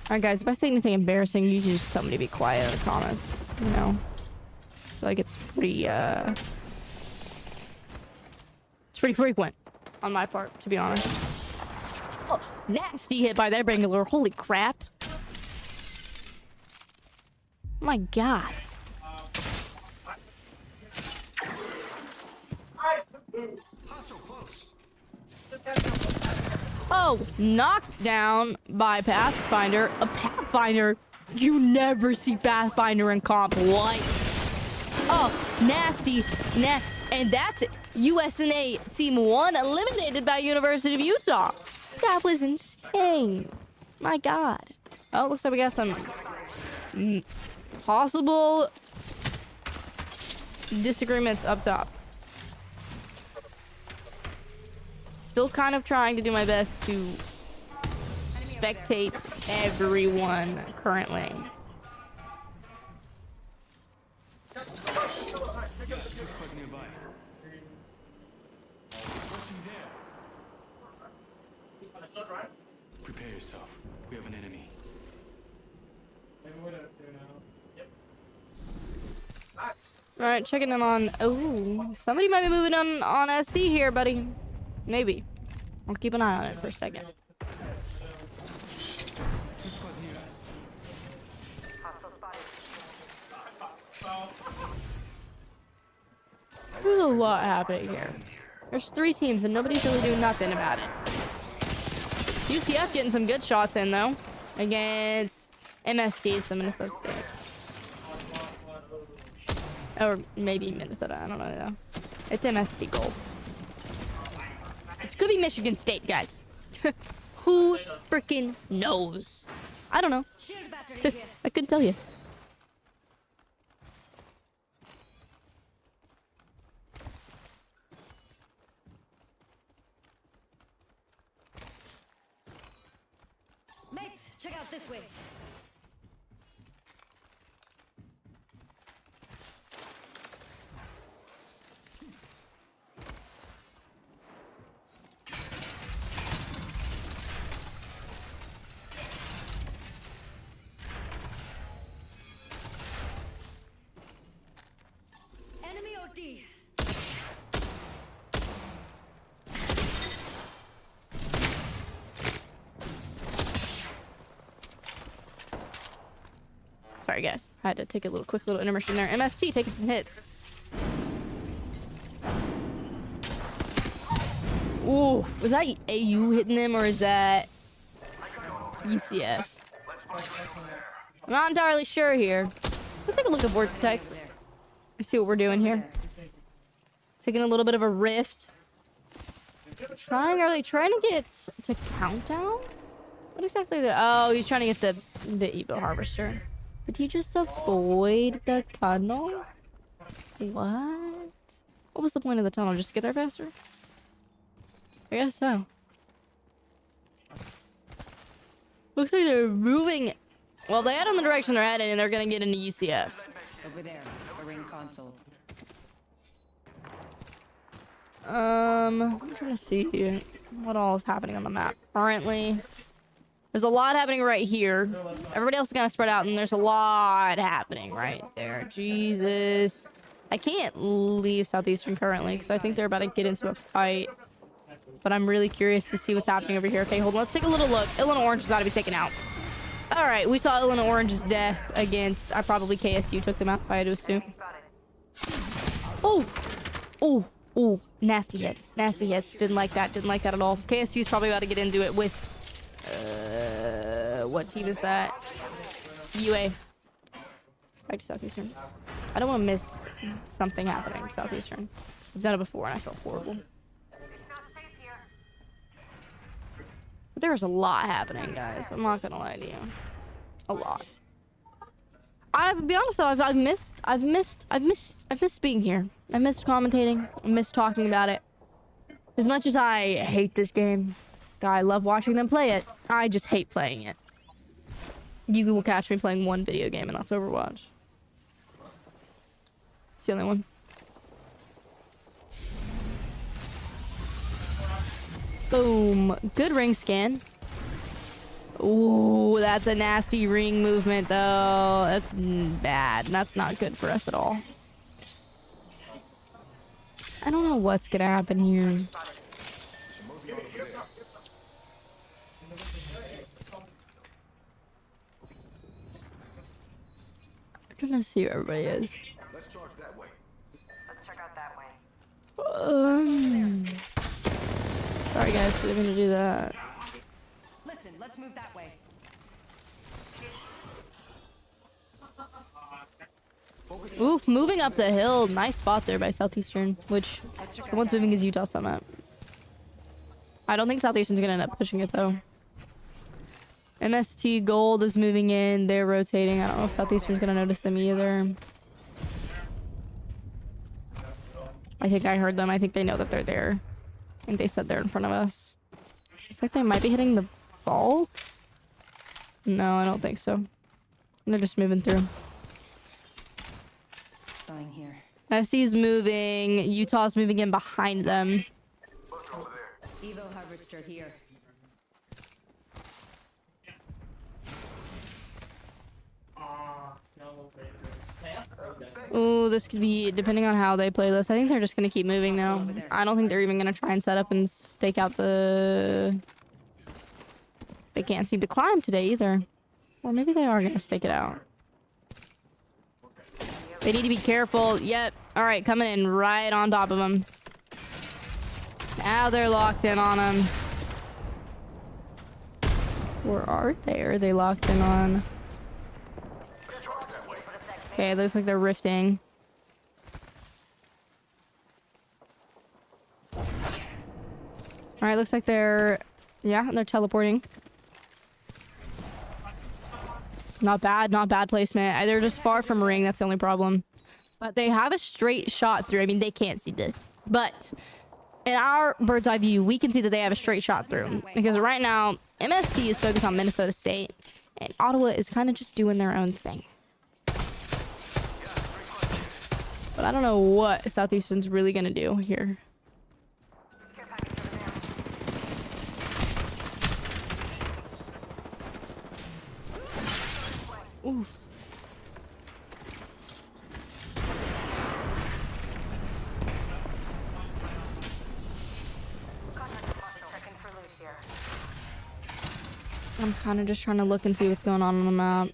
N: Alright guys, if I say anything embarrassing, you just tell me to be quiet in the comments. You know? I feel like it's pretty frequent on my part, to be honest. Oh, nasty hit by that Bangalore. Holy crap. My God. Oh, knocked down by Pathfinder. A Pathfinder? You never see Pathfinder in comp. What? Oh, nasty. And that's it. USNA Team 1 eliminated by University of Utah. That was insane. My God. Oh, looks like we got some possible disagreements up top. Still kind of trying to do my best to spectate everyone currently.
Q: Prepare yourself. We have an enemy.
N: Alright, checking in on... Oh, somebody might be moving on SC here, buddy. Maybe. I'll keep an eye on it for a second. There's a lot happening here. There's 3 teams and nobody's really doing nothing about it. UCF getting some good shots in though. Against MST, so Minnesota State. Or maybe Minnesota, I don't know though. It's MST gold. It could be Michigan State, guys. Who freaking knows? I don't know. I couldn't tell you.
R: Mates, check out this way. Enemy OD.
N: Sorry, guys. I had to take a quick little intermission there. MST taking some hits. Ooh, was that AU hitting them or is that UCF? I'm not entirely sure here. Let's take a look at Vortex. Let's see what we're doing here. Taking a little bit of a rift. Are they trying to get to countdown? What exactly? Oh, he's trying to get the Evo Harvester. Did he just avoid the tunnel? What? What was the point of the tunnel? Just to get there faster? I guess so. Looks like they're moving. Well, they head in the direction they're heading, and they're gonna get into UCF.
R: Over there, a ring console.
N: I'm trying to see what all is happening on the map currently. There's a lot happening right here. Everybody else is kind of spread out, and there's a lot happening right there. Jesus. I can't leave Southeastern currently, because I think they're about to get into a fight. But I'm really curious to see what's happening over here. Okay, hold on. Let's take a little look. Illinois Orange is about to be taken out. All right, we saw Illinois Orange's death against... probably KSU took them out, if I had to assume. Oh! Oh! Oh! Nasty hits. Nasty hits. Didn't like that. Didn't like that at all. KSU's probably about to get into it with... what team is that? UA. Back to Southeastern. I don't want to miss something happening to Southeastern. I've done it before and I felt horrible. But there's a lot happening, guys. I'm not gonna lie to you. A lot. I'll be honest though, I've missed being here. I missed commentating. I missed talking about it. As much as I hate this game, I love watching them play it. I just hate playing it. You will catch me playing one video game, and that's Overwatch. It's the only one. Boom. Good ring scan. Ooh, that's a nasty ring movement, though. That's bad. That's not good for us at all. I don't know what's gonna happen here. I'm trying to see where everybody is.
H: Let's charge that way. Let's check out that way.
N: Sorry guys, we're gonna do that.
R: Listen, let's move that way.
N: Oof, moving up the hill. Nice spot there by Southeastern, which the one's moving is Utah Summit. I don't think Southeastern's gonna end up pushing it though. MST Gold is moving in. They're rotating. I don't know if Southeastern's gonna notice them either. I think I heard them. I think they know that they're there. I think they said they're in front of us. Looks like they might be hitting the vault. No, I don't think so. They're just moving through.
R: Dying here.
N: FC's moving. Utah's moving in behind them.
R: Evo Harvester here.
N: Ooh, this could be, depending on how they play this. I think they're just going to keep moving now. I don't think they're even going to try and set up and stake out the... They can't seem to climb today either. Or maybe they are going to stake it out. They need to be careful. Yep. All right, coming in right on top of them. Now they're locked in on them. Or are they? Are they locked in on... Okay, it looks like they're rifting. Alright, looks like they're... Yeah, they're teleporting. Not bad, not bad placement. They're just far from ring, that's the only problem. But they have a straight shot through. I mean, they can't see this. But in our bird's eye view, we can see that they have a straight shot through. Because right now, MST is focused on Minnesota State. And Ottawa is kind of just doing their own thing. But I don't know what Southeastern's really gonna do here. Oof. I'm kind of just trying to look and see what's going on the map.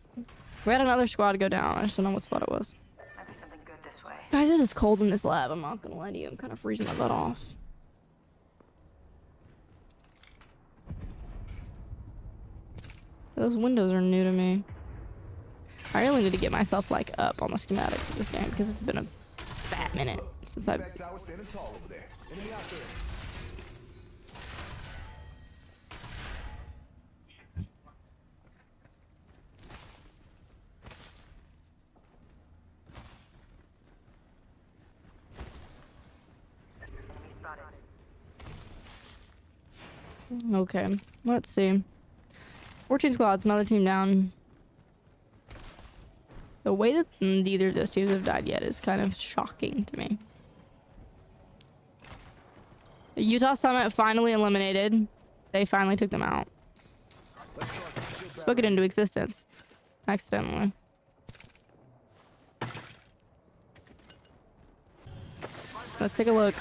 N: We had another squad go down. I just don't know what squad it was.
R: Might be something good this way.
N: Guys, it is cold in this lab. I'm not gonna lie to you. I'm kind of freezing my butt off. Those windows are new to me. I really need to get myself like up on the schematics of this game because it's been a fat minute since I've. Okay, let's see. 14 squads, another team down. The way that neither of those teams have died yet is kind of shocking to me. The Utah Summit finally eliminated. They finally took them out. Spoke it into existence. Accidentally. Let's take a look.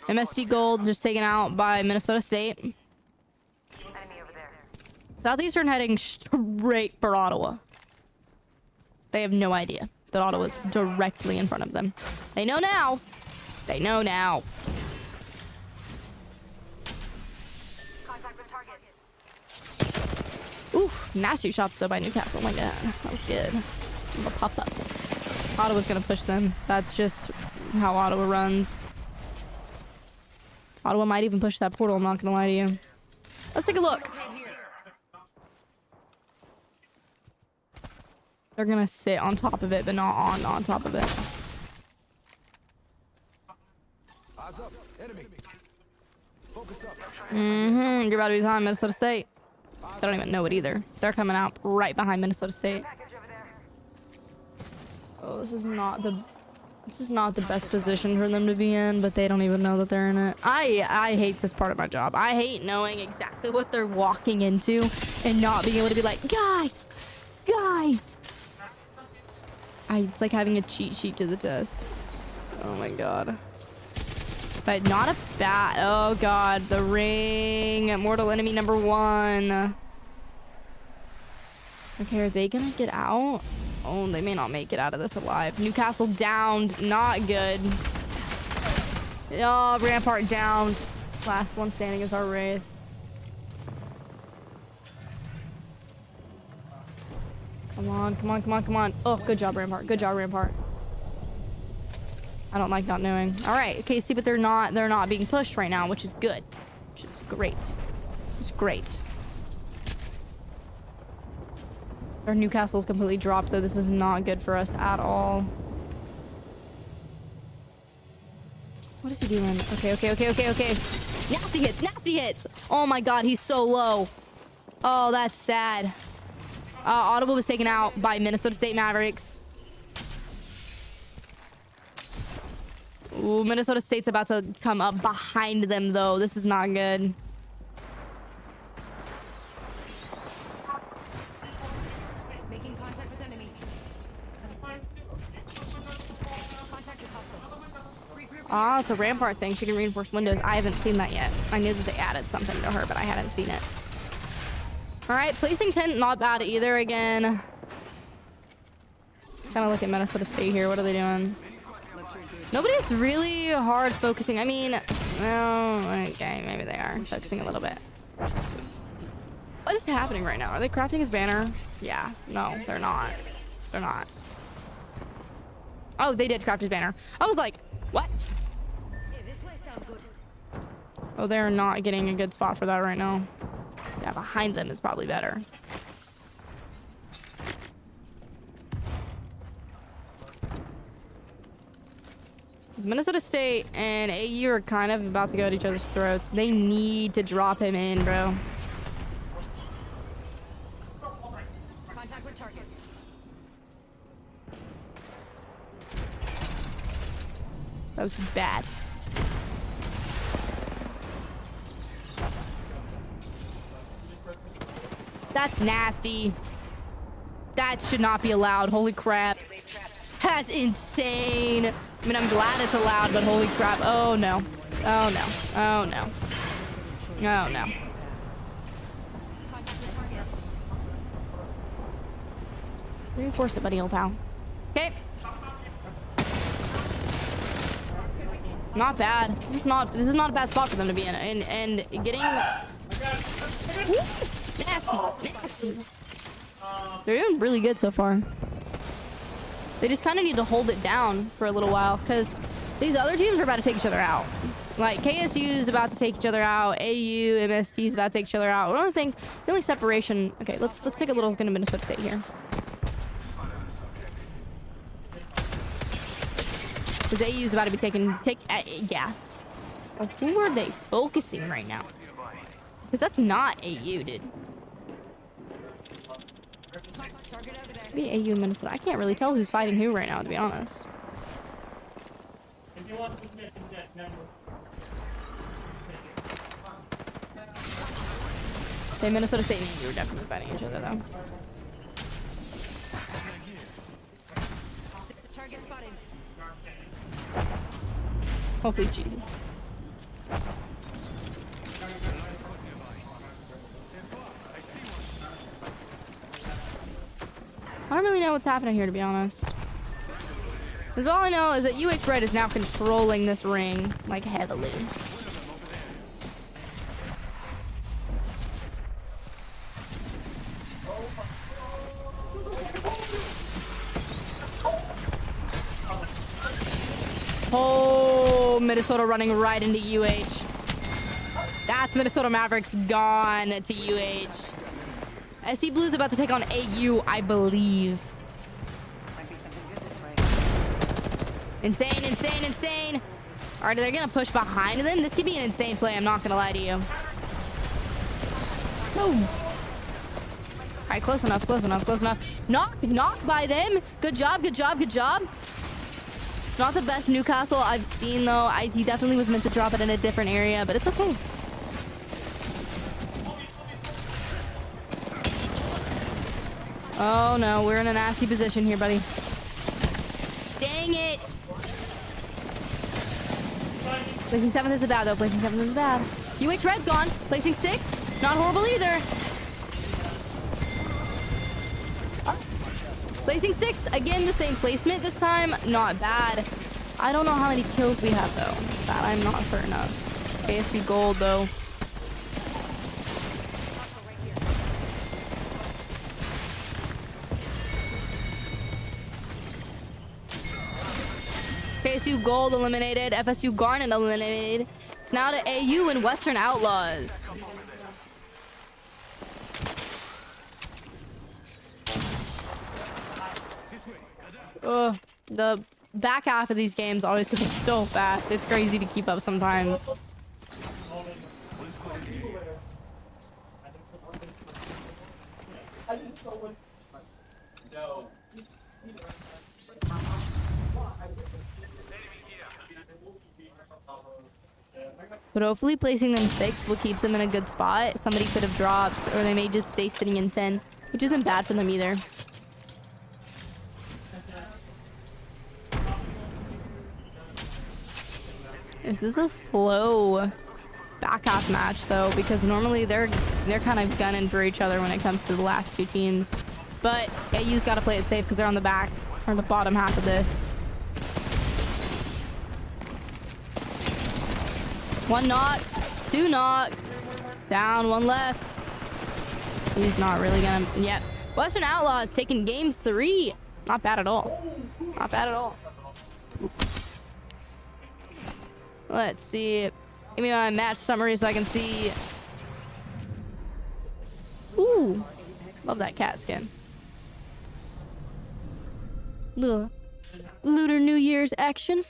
N: MSD Gold just taken out by Minnesota State.
O: Enemy over there.
N: Southeastern heading straight for Ottawa. They have no idea that Ottawa's directly in front of them. They know now. They know now.
O: Contact with target.
N: Oof, nasty shots though by Newcastle. Oh my god, that was good. A pop up. Ottawa's gonna push them. That's just how Ottawa runs. Ottawa might even push that portal, I'm not gonna lie to you. Let's take a look. They're gonna sit on top of it, but not on top of it. You're about to be behind Minnesota State. They don't even know it either. They're coming out right behind Minnesota State. Oh, this is not the best position for them to be in, but they don't even know that they're in it. I hate this part of my job. I hate knowing exactly what they're walking into and not being able to be like, guys. It's like having a cheat sheet to the test. Oh my god. But not a bad. Oh god, the ring. Mortal enemy number 1. Okay, are they gonna get out? Oh, they may not make it out of this alive. Newcastle downed. Not good. Oh, Rampart downed. Last one standing is our Wraith. Come on. Oh, good job, Rampart. Good job, Rampart. I don't like not knowing. All right, okay, see, but they're not being pushed right now, which is good. Which is great. This is great. Our Newcastle's completely dropped, though. This is not good for us at all. What is he doing? Okay. Nasty hits. Oh my god, he's so low. Oh, that's sad. Audible was taken out by Minnesota State Mavericks. Ooh, Minnesota State's about to come up behind them, though. This is not good.
R: Making contact with enemy. Contact with hostile.
N: Ah, it's a Rampart thing. She can reinforce windows. I haven't seen that yet. I knew that they added something to her, but I hadn't seen it. All right, placing tent, not bad either again. Kind of look at Minnesota State here. What are they doing? Nobody's really hard focusing. I mean, well, okay, maybe they are focusing a little bit. What is happening right now? Are they crafting his banner? Yeah, no, they're not. They're not. Oh, they did craft his banner. I was like, what? Oh, they're not getting a good spot for that right now. Yeah, behind them is probably better. Minnesota State and AU are kind of about to go at each other's throats. They need to drop him in, bro.
R: Contact with target.
N: That was bad. That's nasty. That should not be allowed. Holy crap. That's insane. I mean, I'm glad it's allowed, but holy crap. Oh, no. Oh, no. Oh, no. Oh no. Reinforce it, buddy, old pal. Okay. Not bad. This is not a bad spot for them to be in. And getting Ooh, nasty. They're doing really good so far. They just kind of need to hold it down for a little while because these other teams are about to take each other out. Like KSU is about to take each other out. AU, MST is about to take each other out. I don't think the only separation. Okay, let's take a little look into Minnesota State here. Because AU is about to be yeah. Well, who are they focusing right now? Because that's not AU, dude. Maybe AU and Minnesota. I can't really tell who's fighting who right now, to be honest. Okay, Minnesota State and AU are definitely fighting each other, though.
R: Target spotted.
N: Hopefully cheesy. I don't really know what's happening here, to be honest. Because all I know is that UH Red is now controlling this ring, like, heavily. Oh, Minnesota running right into UH. That's Minnesota Mavericks gone to UH. SC Blue's about to take on AU, I believe.
R: Might be something good this way.
N: Insane. All right, they're gonna push behind them. This could be an insane play. I'm not gonna lie to you. Boom. All right, close enough. Knock by them. Good job. It's not the best Newcastle I've seen, though. He definitely was meant to drop it in a different area, but it's okay. Oh no, we're in a nasty position here, buddy. Dang it! Placing 7th is bad, though. UH Red's gone. Placing 6th. Not horrible either. Placing 6th. Again, the same placement this time. Not bad. I don't know how many kills we have, though. That I'm not certain of. KSU gold, though. KSU gold eliminated. FSU Garnet eliminated. It's now to AU and Western Outlaws. The back half of these games always goes so fast. It's crazy to keep up sometimes. But hopefully placing them 6th will keep them in a good spot. Somebody could have dropped, or they may just stay sitting in 10, which isn't bad for them either. This is a slow back half match, though, because normally they're kind of gunning for each other when it comes to the last two teams. But AU's got to play it safe because they're on the back or the bottom half of this. 1 knock, 2 knock, down, 1 left. He's not really gonna. Yep. Western Outlaws taking game 3. Not bad at all. Let's see. Give me my match summary so I can see. Ooh, love that cat skin. Little Lunar New Year's action.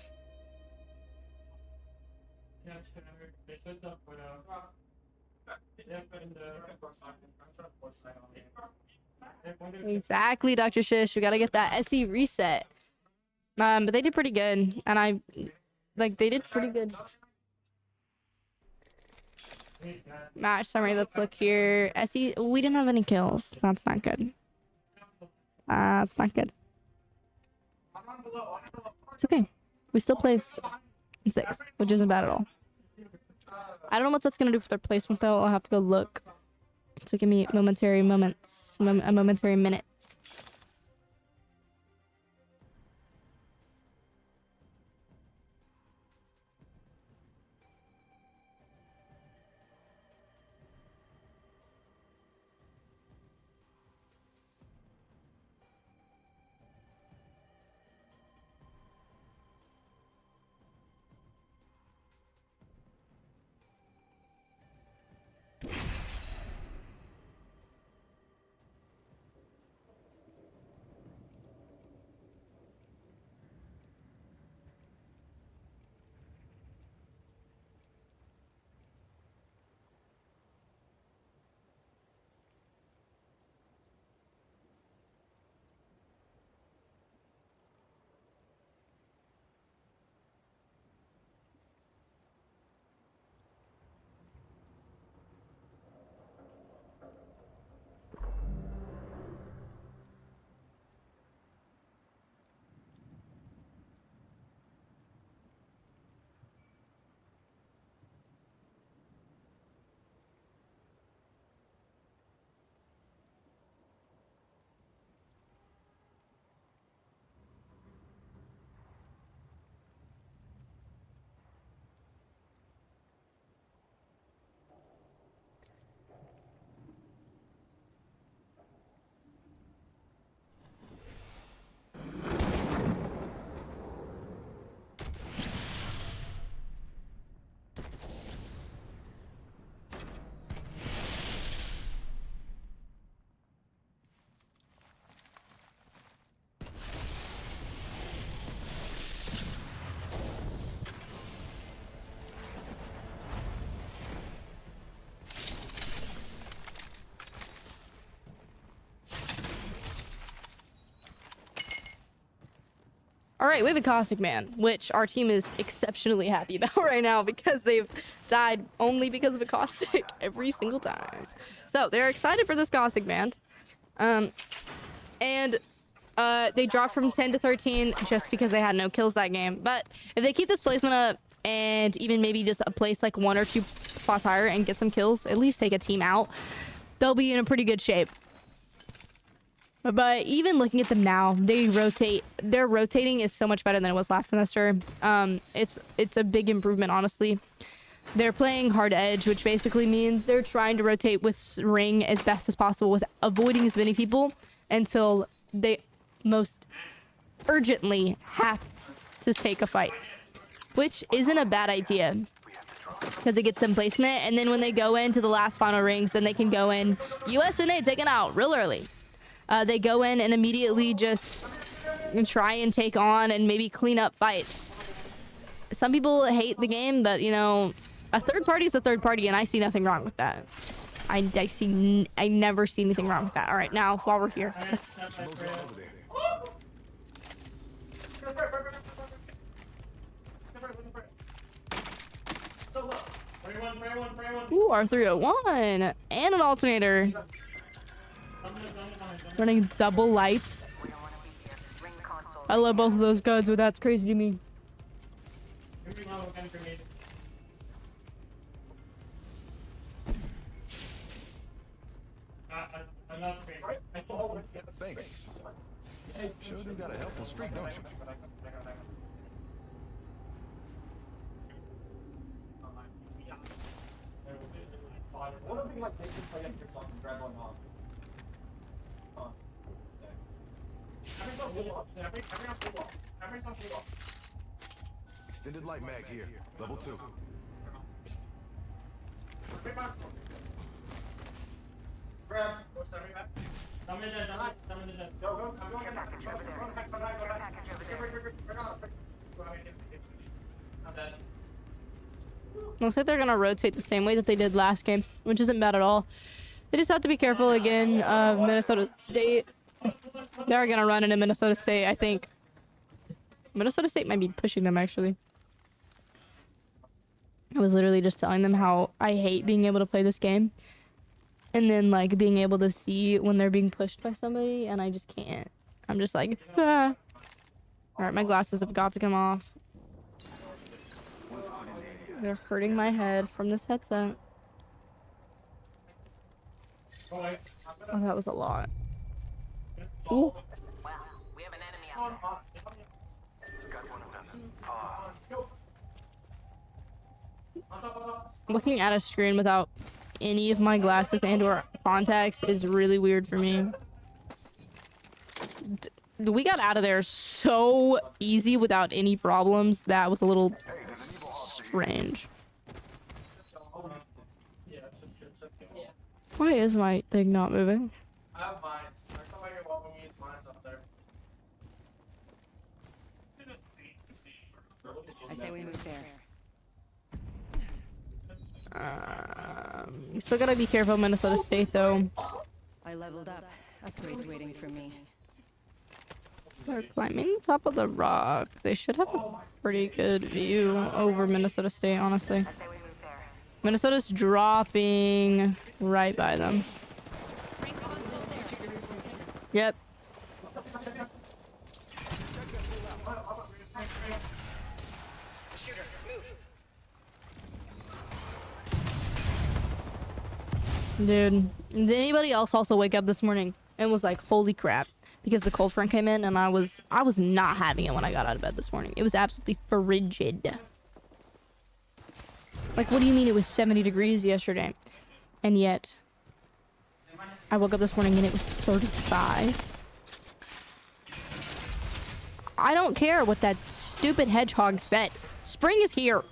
N: Exactly, Dr. Shish. We gotta get that SE reset. But they did pretty good, and they did pretty good. Match summary. Let's look here. SE. We didn't have any kills. That's not good. That's not good. It's okay. We still placed in 6th, which isn't bad at all. I don't know what that's gonna do for their placement though. I'll have to go look. So give me momentary moments, a momentary minute. All right, we have a Caustic Man, which our team is exceptionally happy about right now because they've died only because of a Caustic every single time. So they're excited for this Caustic Man. And they dropped from 10 to 13 just because they had no kills that game. But if they keep this placement up and even maybe just a place like 1 or 2 spots higher and get some kills, at least take a team out, they'll be in a pretty good shape. But even looking at them now, they rotate. Their rotating is so much better than it was last semester. It's a big improvement, honestly. They're playing hard edge, which basically means they're trying to rotate with ring as best as possible with avoiding as many people until they most urgently have to take a fight, which isn't a bad idea because it gets them placement. And then when they go into the last final rings, then they can go in USNA taken out real early. They go in and immediately just try and take on and maybe clean up fights. Some people hate the game, but you know, a third party is a third party, and I see nothing wrong with that. I never see anything wrong with that. All right, now while we're here, ooh, R301 and an alternator. Running double light. I love both of those guns, but that's crazy to me.
H: Thanks. Sure do got a helpful streak, don't you? Extended light mag here, level 2.
P: Grab.
N: Looks like they're gonna rotate the same way that they did last game, which isn't bad at all. They just have to be careful again of Minnesota State. They're gonna run into Minnesota State, I think. Minnesota State might be pushing them, actually. I was literally just telling them how I hate being able to play this game. And then, like, being able to see when they're being pushed by somebody, and I just can't. I'm just like, ah. Alright, my glasses have got to come off. They're hurting my head from this headset. Oh, that was a lot. Ooh.
O: We have an enemy out there.
H: Got one of them.
N: Looking at a screen without any of my glasses and/or contacts is really weird for me. We got out of there so easy without any problems. That was a little strange. Why is my thing not moving?
L: I have mine. There's somebody here welcome me. Mine's up there.
R: I say we move there.
N: Still gotta be careful, Minnesota State, though.
R: I leveled up. Upgrades waiting for me.
N: They're climbing top of the rock. They should have a pretty good view over Minnesota State, honestly. Minnesota's dropping right by them. Yep. Dude, did anybody else also wake up this morning and was like, holy crap, because the cold front came in and I was not having it when I got out of bed this morning. It was absolutely frigid. Like, what do you mean it was 70 degrees yesterday? And yet, I woke up this morning and it was 35. I don't care what that stupid hedgehog said. Spring is here.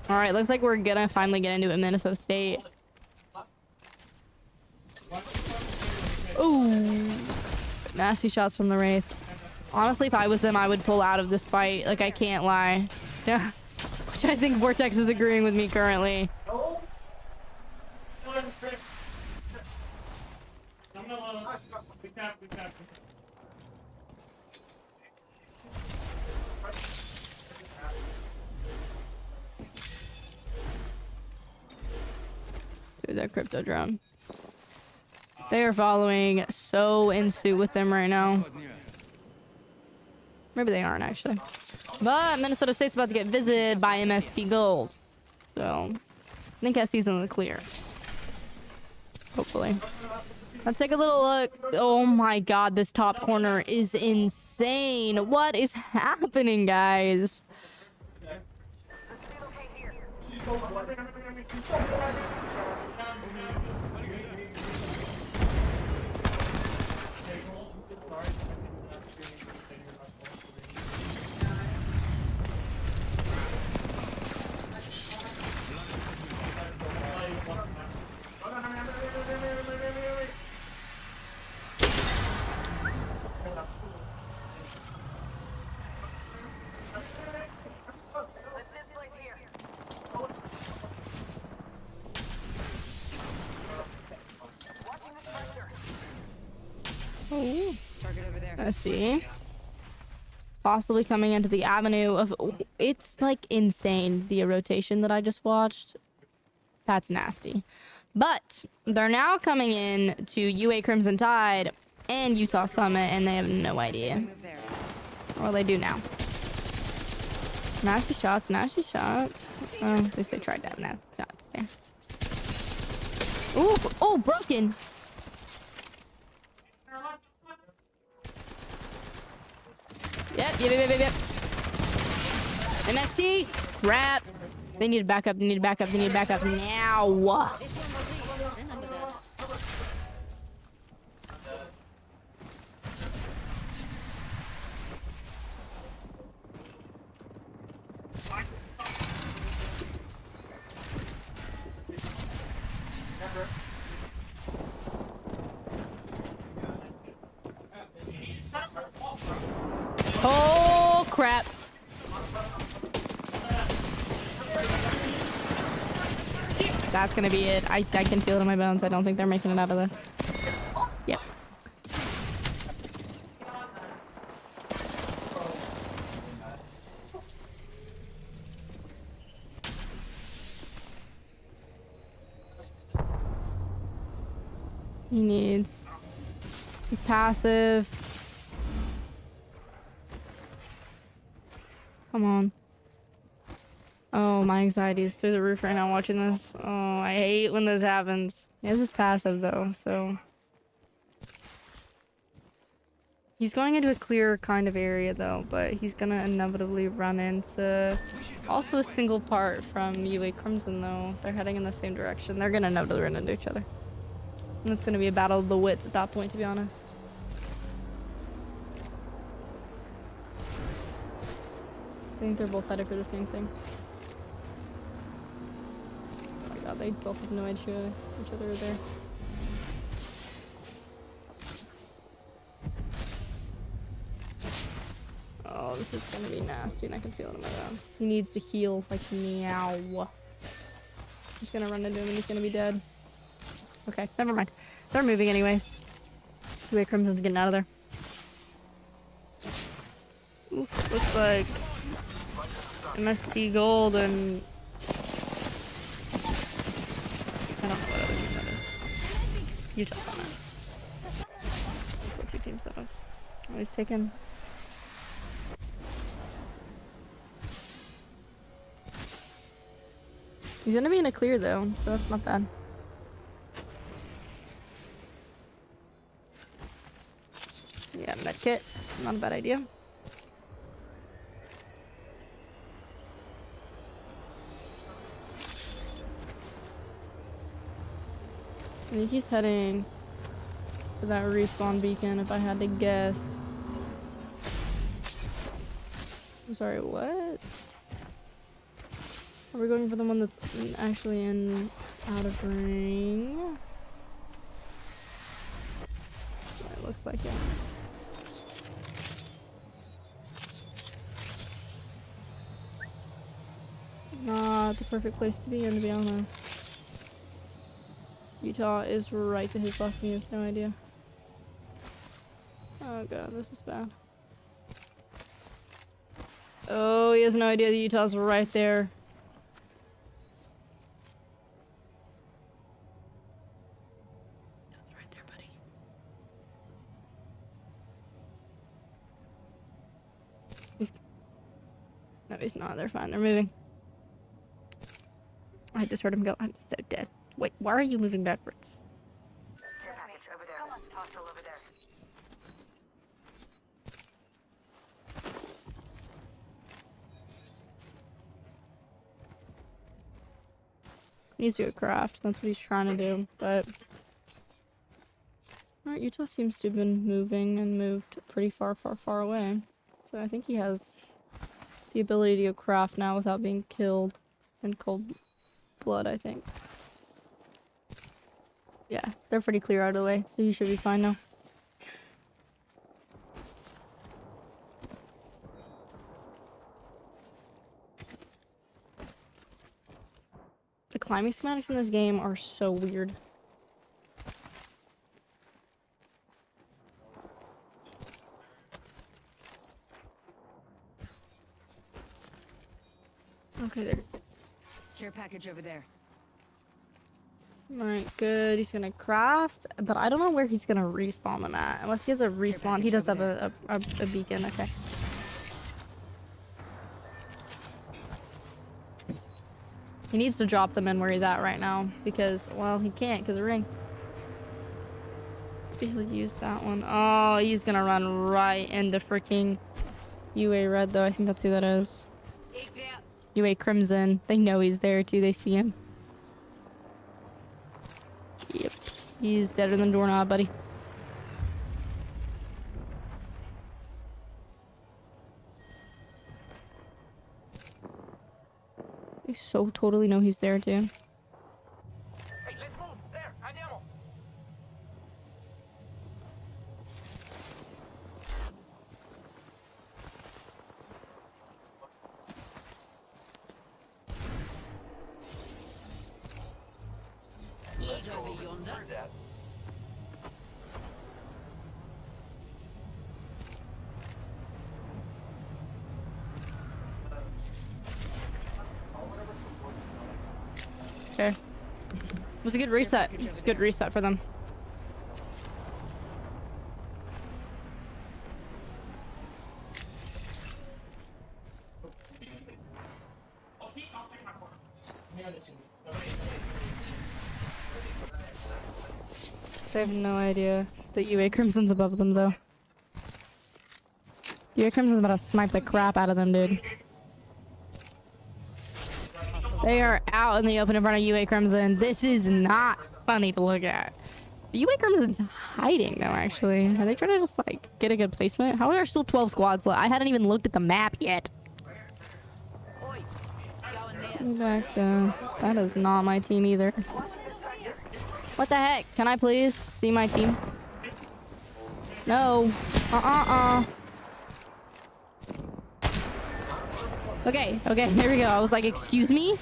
N: All right, looks like we're gonna finally get into it, Minnesota State. Ooh, nasty shots from the Wraith. Honestly, if I was them, I would pull out of this fight. Like, I can't lie. Yeah, which I think Vortex is agreeing with me currently. Dude, that crypto drone. They are following so in suit with them right now. Maybe they aren't actually. But Minnesota State's about to get visited by MST Gold. So I think SC's in the clear. Hopefully. Let's take a little look. Oh my god, this top corner is insane. What is happening, guys? Oh, I see. Possibly coming into the avenue of... It's like insane, the rotation that I just watched. That's nasty. But they're now coming in to UA Crimson Tide and Utah Summit, and they have no idea. Well, they do now. Nasty shots, nasty shots. Oh, at least they tried to have nasty shots there. Ooh, oh, broken. Yep. MST, crap. They need to back up, they need to back up, they need to back up now. Oh, crap. That's gonna be it. I can feel it in my bones. I don't think they're making it out of this. Yep. He needs... He's passive. Come on. Oh, my anxiety is through the roof right now watching this. Oh, I hate when this happens. This is passive though, so. He's going into a clear kind of area though, but he's gonna inevitably run into also a single part from UA Crimson though. They're heading in the same direction. They're gonna inevitably run into each other. And it's gonna be a battle of the wits at that point, to be honest. I think they're both headed for the same thing. Oh my god, they both have no idea each other are there. Oh, this is gonna be nasty and I can feel it in my bones. He needs to heal, like, meow. He's gonna run into him and he's gonna be dead. Okay, never mind. They're moving anyways. UA Crimson's getting out of there. Oof, looks like MST Gold and I don't know what other team that is. Utah's on it. What two teams that was. Oh, he's taken. He's gonna be in a clear though, so that's not bad. Yeah, medkit, not a bad idea. I think he's heading for that respawn beacon if I had to guess. I'm sorry, what? Are we going for the one that's actually out of ring? It looks like it. Not the perfect place to be in, to be honest. Utah is right to his left and he has no idea. Oh god, this is bad. Oh, he has no idea that Utah's right there. Utah's right there, buddy. No, he's not. They're fine. They're moving. I just heard him go. I'm so dead. Wait, why are you moving backwards?
O: Care package over there. Hostile over there.
N: He needs to go craft. That's what he's trying to do, but... Alright, Utah seems to have been moving and moved pretty far away. So I think he has the ability to go craft now without being killed in cold blood, I think. Yeah, they're pretty clear out of the way, so he should be fine now. The climbing schematics in this game are so weird. Okay, there.
R: Care package over there.
N: Alright, good. He's gonna craft, but I don't know where he's gonna respawn them at. Unless he has a respawn. He does have a beacon, okay. He needs to drop them in where he's at right now, because, well, he can't, because of ring. He'll use that one. Oh, he's gonna run right into freaking UA Red, though. I think that's who that is. UA Crimson. They know he's there, too. They see him. Yep. He's deader than doorknob, buddy. They so totally know he's there, too.
H: Hey, let's move. There, andiamo.
N: Okay. It was a good reset. It was a good reset for them. They have no idea. The UA Crimson's above them, though. UA Crimson's about to snipe the crap out of them, dude. They are out in the open in front of UA Crimson. This is not funny to look at. UA Crimson's hiding, though, actually. Are they trying to just, like, get a good placement? How are there still 12 squads left? I hadn't even looked at the map yet. Get back down. That is not my team either. What the heck? Can I please see my team? No. Okay, there we go. I was like, excuse me?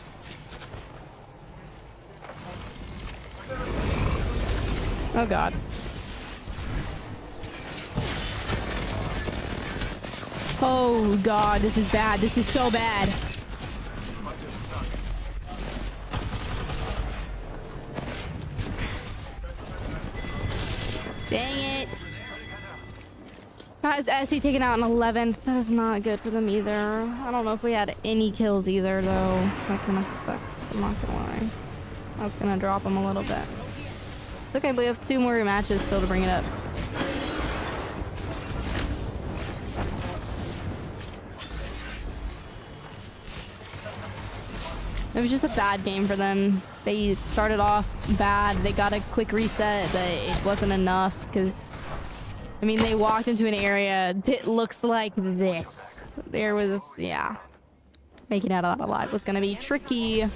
N: Oh god. Oh god, this is bad. This is so bad. Dang it. That is SC taken out in 11th. That is not good for them either. I don't know if we had any kills either, though. That kind of sucks. I'm not gonna lie. That's gonna drop them a little bit. It's okay, we have 2 more matches still to bring it up. It was just a bad game for them. They started off bad. They got a quick reset, but it wasn't enough because, I mean, they walked into an area that looks like this. There was, yeah. Making it out alive was going to be tricky.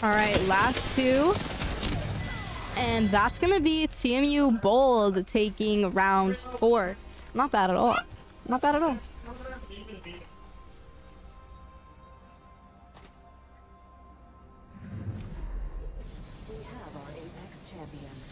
N: All right, last 2. And that's going to be TMU Bold taking round 4. Not bad at all. Not bad at all.
R: We have our Apex champions.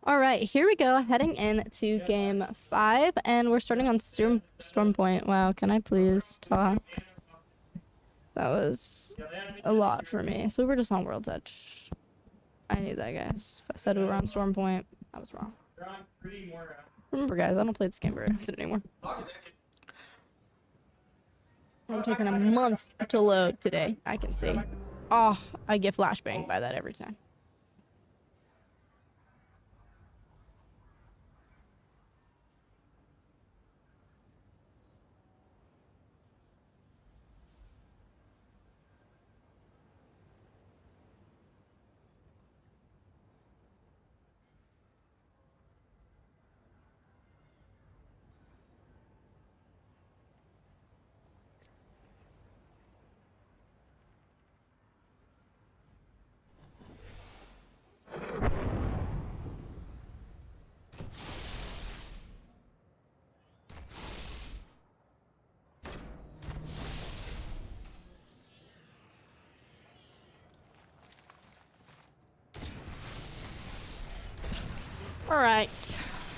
N: All right, here we go, heading into game 5, and we're starting on Storm Point. Wow, can I please talk? That was a lot for me. So we're just on World's Edge. I knew that, guys. If I said we were on Storm Point, I was wrong. Remember, guys, I don't play this game very often anymore. I'm taking a month to load today, I can see. Oh, I get flashbanged by that every time.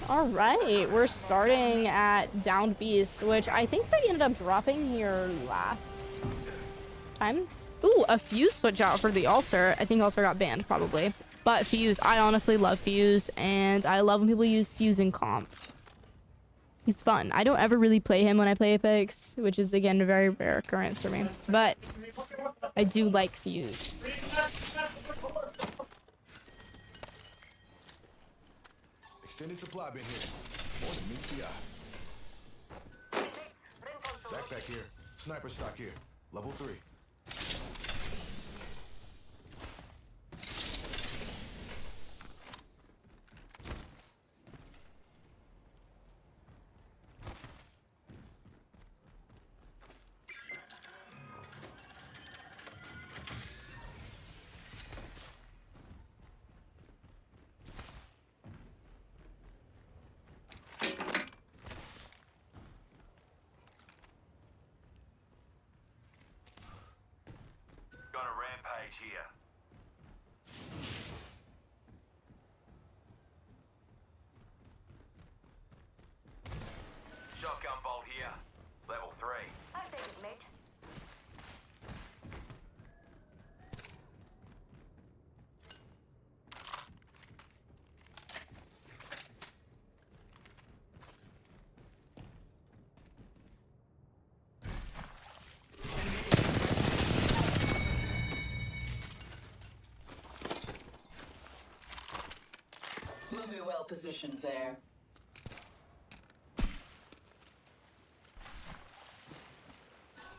N: All right, we're starting at Downed Beast, which I think they ended up dropping here last time. Ooh, a Fuse switch out for the Altar. I think Altar got banned, probably. But Fuse, I honestly love Fuse, and I love when people use Fuse in comp. He's fun. I don't ever really play him when I play Apex, which is, again, a very rare occurrence for me. But I do like Fuse.
H: Extended supply bin here. More than meets the eye. Backpack here. Sniper stock here. Level 3.
O: Got a rampage here. Shotgun bolt here. Level 3. I take it, mate.
R: We'll be well positioned there.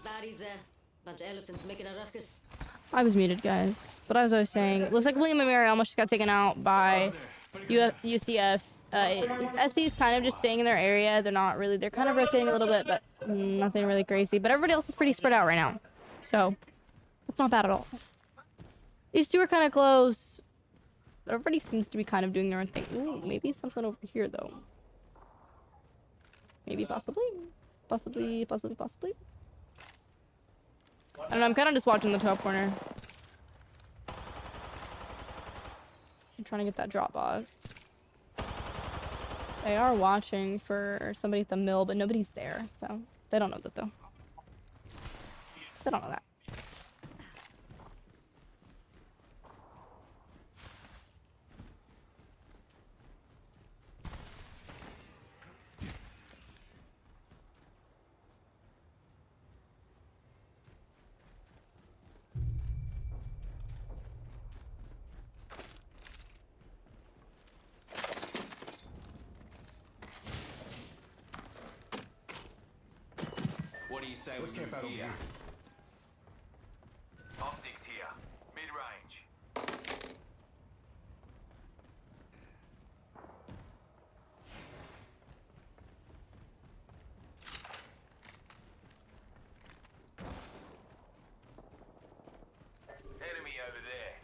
S: Barry's there. Bunch of elephants making a ruckus.
N: I was muted, guys. But as I was saying, looks like William and Mary almost just got taken out by UCF. SC's kind of just staying in their area. They're not really, they're kind of rotating a little bit, but nothing really crazy. But everybody else is pretty spread out right now. So, that's not bad at all. These two are kind of close. Everybody seems to be kind of doing their own thing. Ooh, maybe something over here, though. Maybe, possibly. Possibly. I don't know, I'm kind of just watching the top corner. I'm trying to get that drop box. They are watching for somebody at the mill, but nobody's there, so they don't know that, though. They don't know that.
O: What do you say
H: Let's
O: we
H: camp
O: move
H: out over
O: here?
H: here.
O: Optics here. Mid-range. Enemy over there.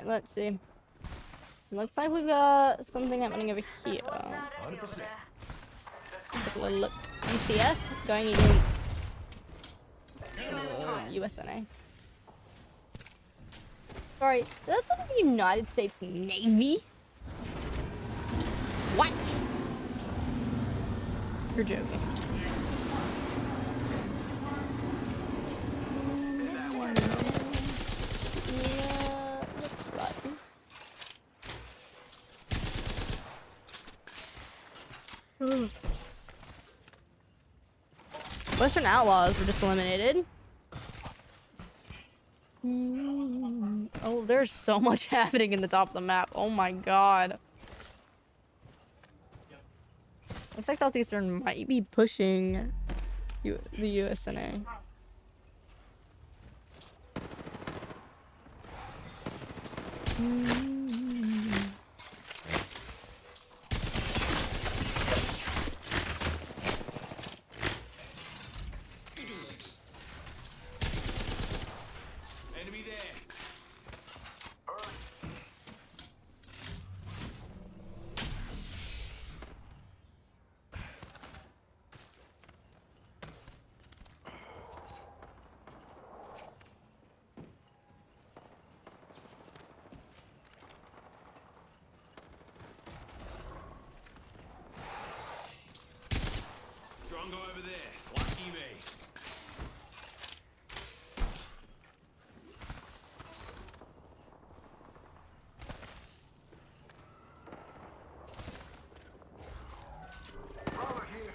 N: Alright, let's see. Looks like we've got something happening over here. Take a little look. UCF going against USNA. Sorry, that's not the United States Navy. What? You're joking. Western Outlaws were just eliminated. Oh, there's so much happening in the top of the map. Oh my god. Looks like Southeastern might be pushing the USNA.
H: Enemy there. Drongo over there. Lucky me. Roller here.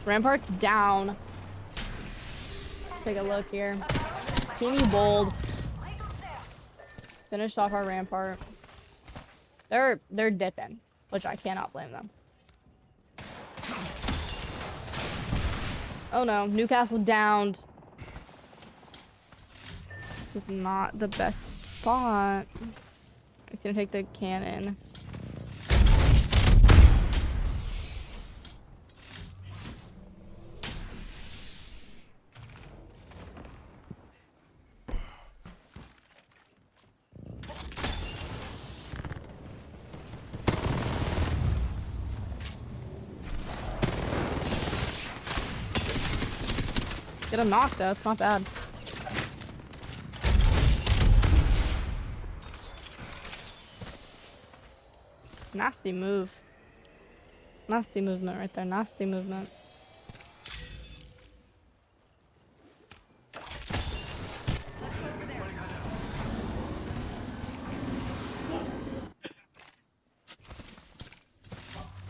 N: Rampart's down. Take a look here. Team you bold. Finished off our rampart. They're dipping, which I cannot blame them. Oh no, Newcastle downed. This is not the best spot. He's gonna take the cannon. Get him knocked though, it's not bad. Nasty move. Nasty movement right there, nasty movement.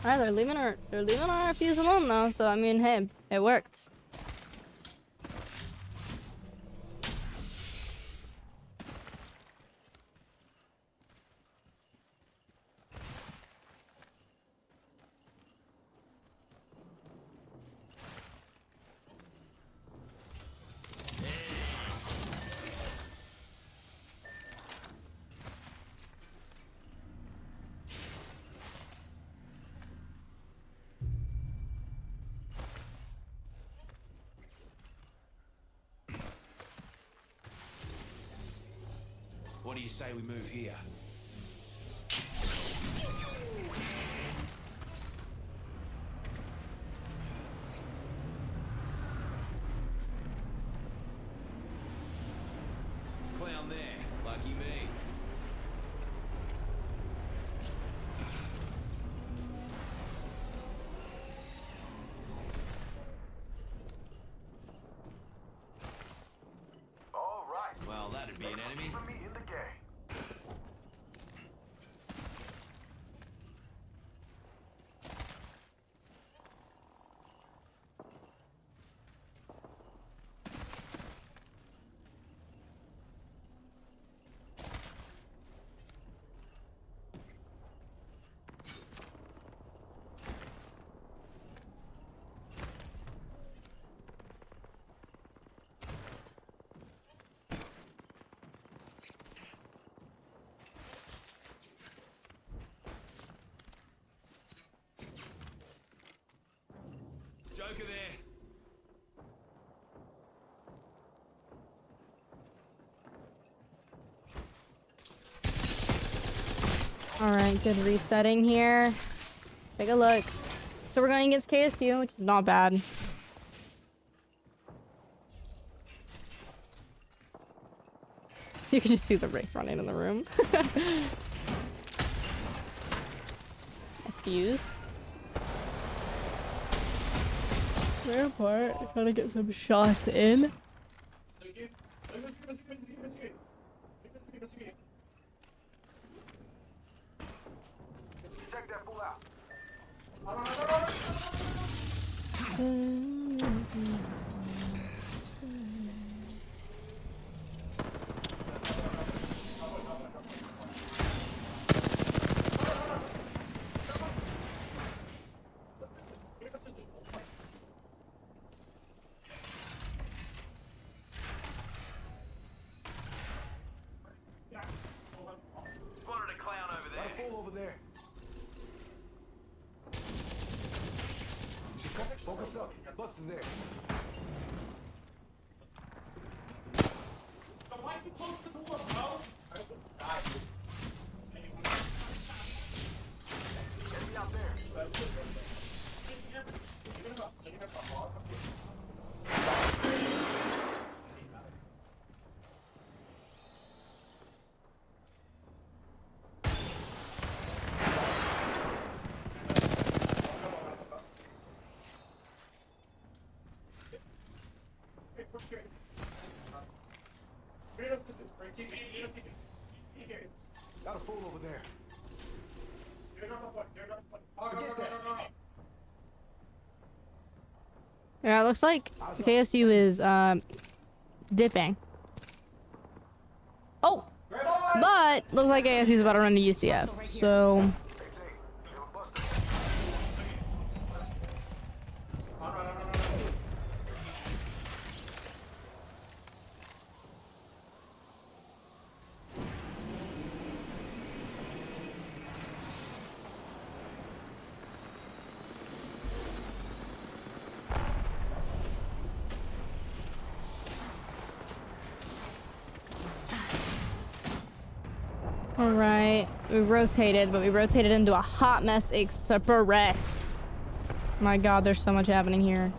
N: Alright, they're leaving our fuse alone though, so I mean, hey, it worked.
H: What do you say we move here? Clown there. Lucky me. All right. Well, that'd be an enemy. Me in the game. Joker there.
N: All right, good resetting here. Take a look. So we're going against KSU, which is not bad. You can just see the Wraith running in the room. Excuse. Rare part. Trying to get some shots in.
H: Check that fool out. Spotted a clown over there. Got a fool over there. Focus up. Busting there.
P: Why'd you close the door, bro?
H: Enemy out there. Got a fool over there. Forget that.
N: Yeah, it looks like KSU is dipping. Oh! But looks like KSU is about to run to UCF. So alright, we rotated, but we rotated into a hot mess express. My god, there's so much happening here.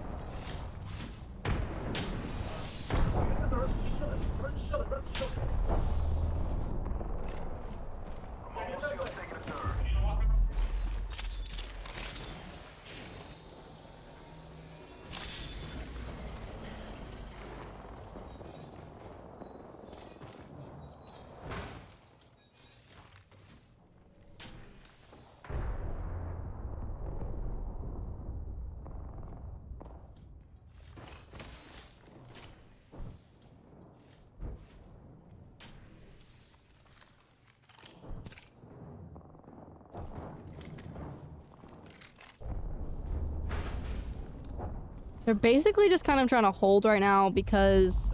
N: They're basically just kind of trying to hold right now because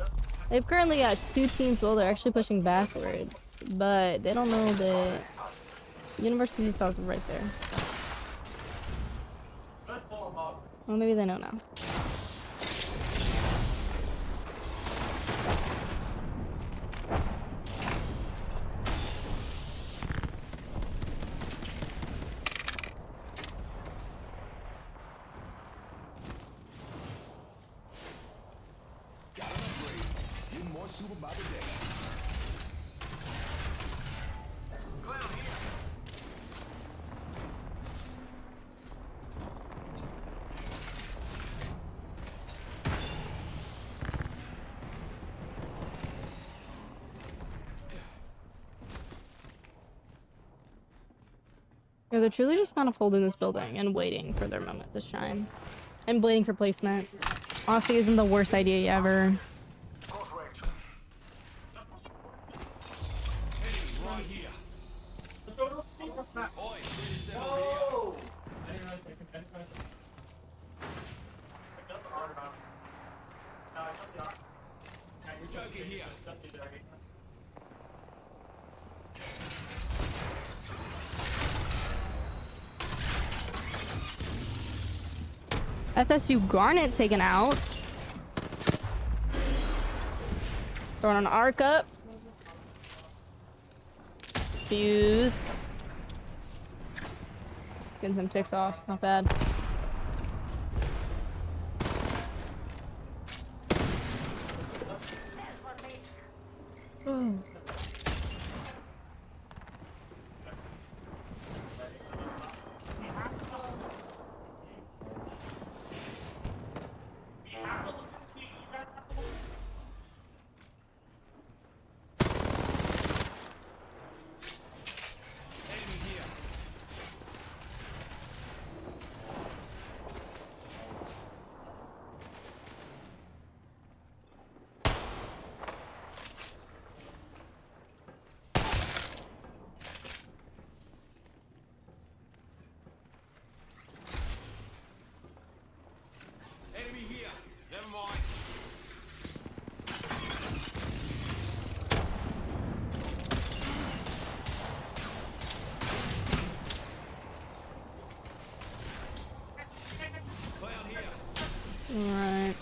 N: they've currently got two teams. Well, they're actually pushing backwards, but they don't know that University of Utah's right there. Well, maybe they know now. Yeah, they're truly just kind of holding this building and waiting for their moment to shine. And waiting for placement. Honestly, isn't the worst idea ever. FSU Garnet taken out. Throwing an arc up. Fuse. Getting some ticks off. Not bad. Oh. Alright.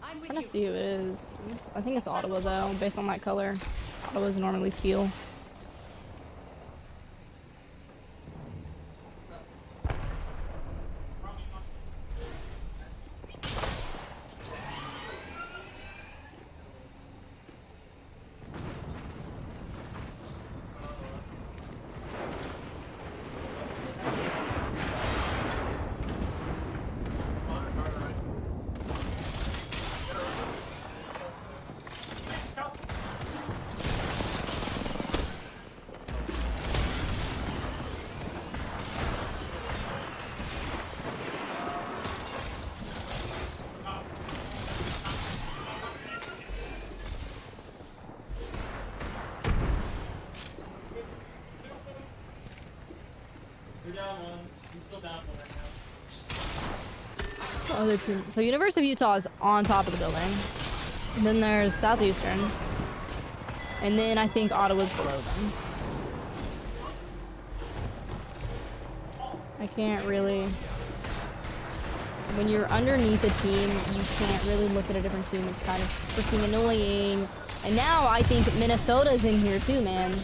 N: I'm trying to see who it is. I think it's Ottawa though, based on that color. Ottawa's normally teal. Other team. So University of Utah is on top of the building. And then there's Southeastern. And then I think Ottawa's below them. I can't really... When you're underneath a team, you can't really look at a different team. It's kind of freaking annoying. And now I think Minnesota's in here too, man.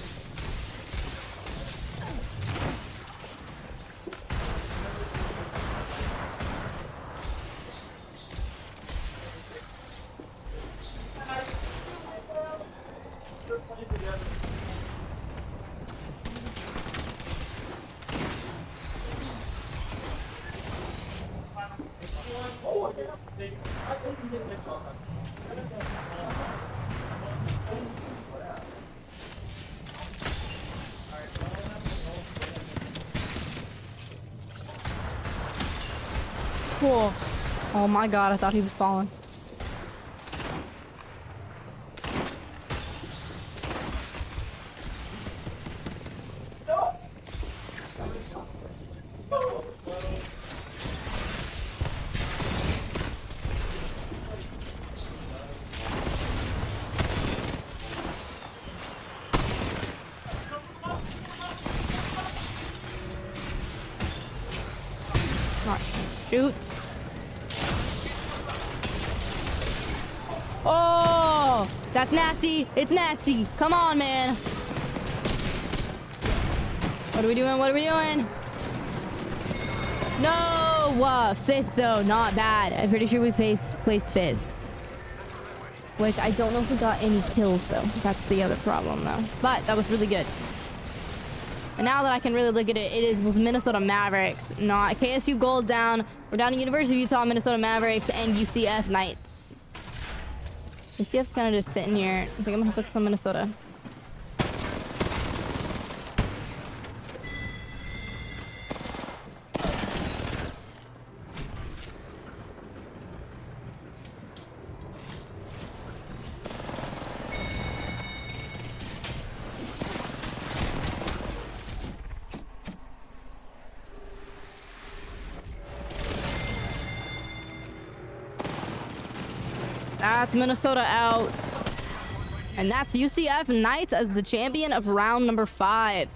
N: Cool. Oh my god, I thought he was falling. Shoot. Oh, that's nasty. It's nasty. Come on, man. What are we doing? What are we doing? No, fifth though, not bad. I'm pretty sure we placed fifth. Which I don't know if we got any kills though. That's the other problem though. But that was really good. And now that I can really look at it, it was Minnesota Mavericks, not KSU Gold down. We're down to University of Utah, Minnesota Mavericks, and UCF Knights. UCF's kind of just sitting here. I think I'm gonna focus on Minnesota. That's Minnesota out. And that's UCF Knights as the champion of round number 5.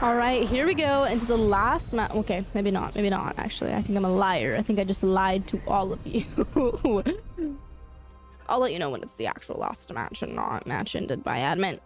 N: All right, here we go into the last match. Okay, maybe not. Maybe not, actually. I think I'm a liar. I think I just lied to all of you. I'll let you know when it's the actual last match and not match ended by admin.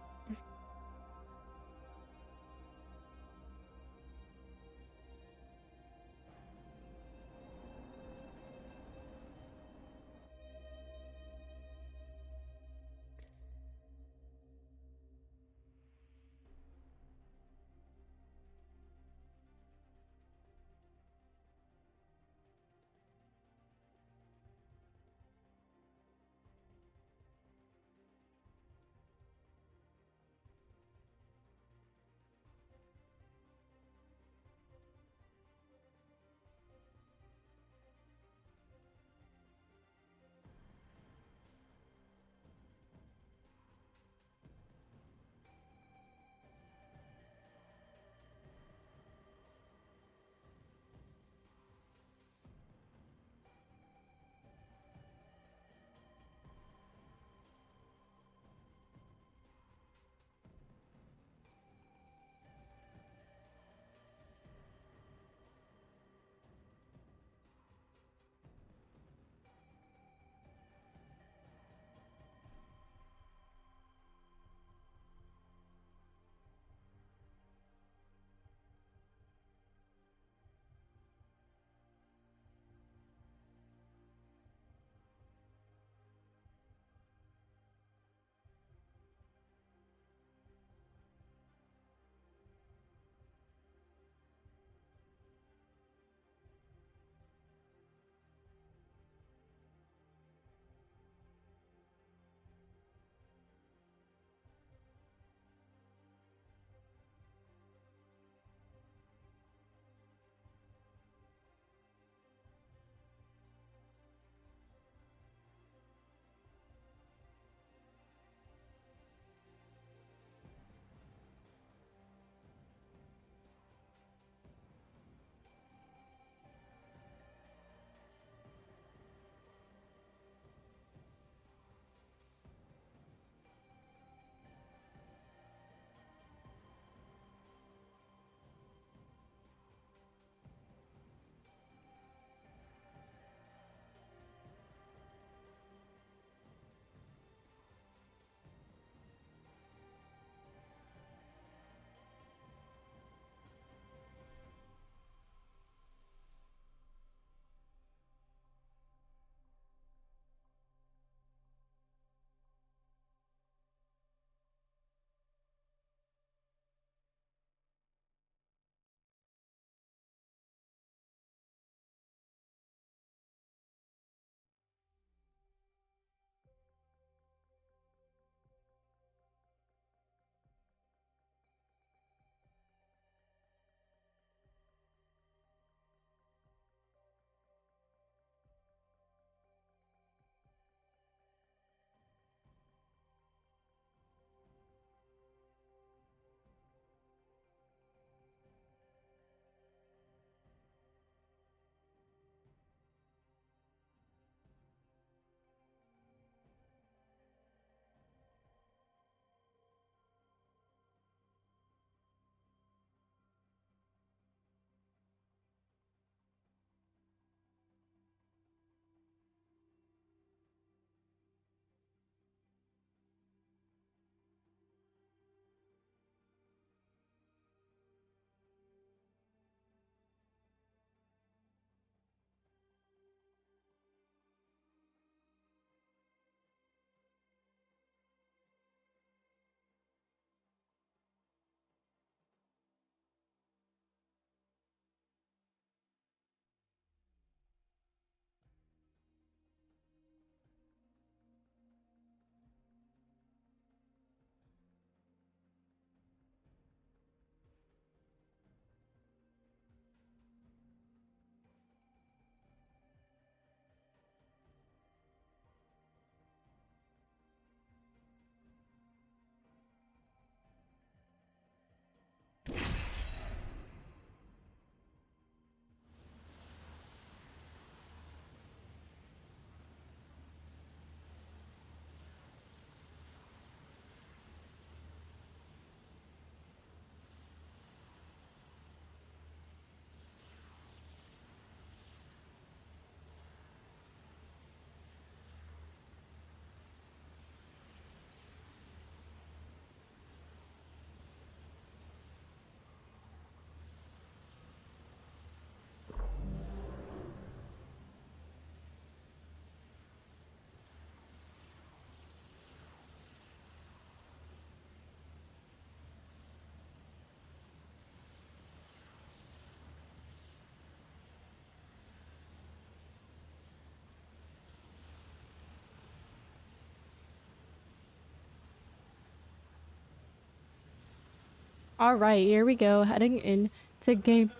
N: All right, here we go. Heading into game.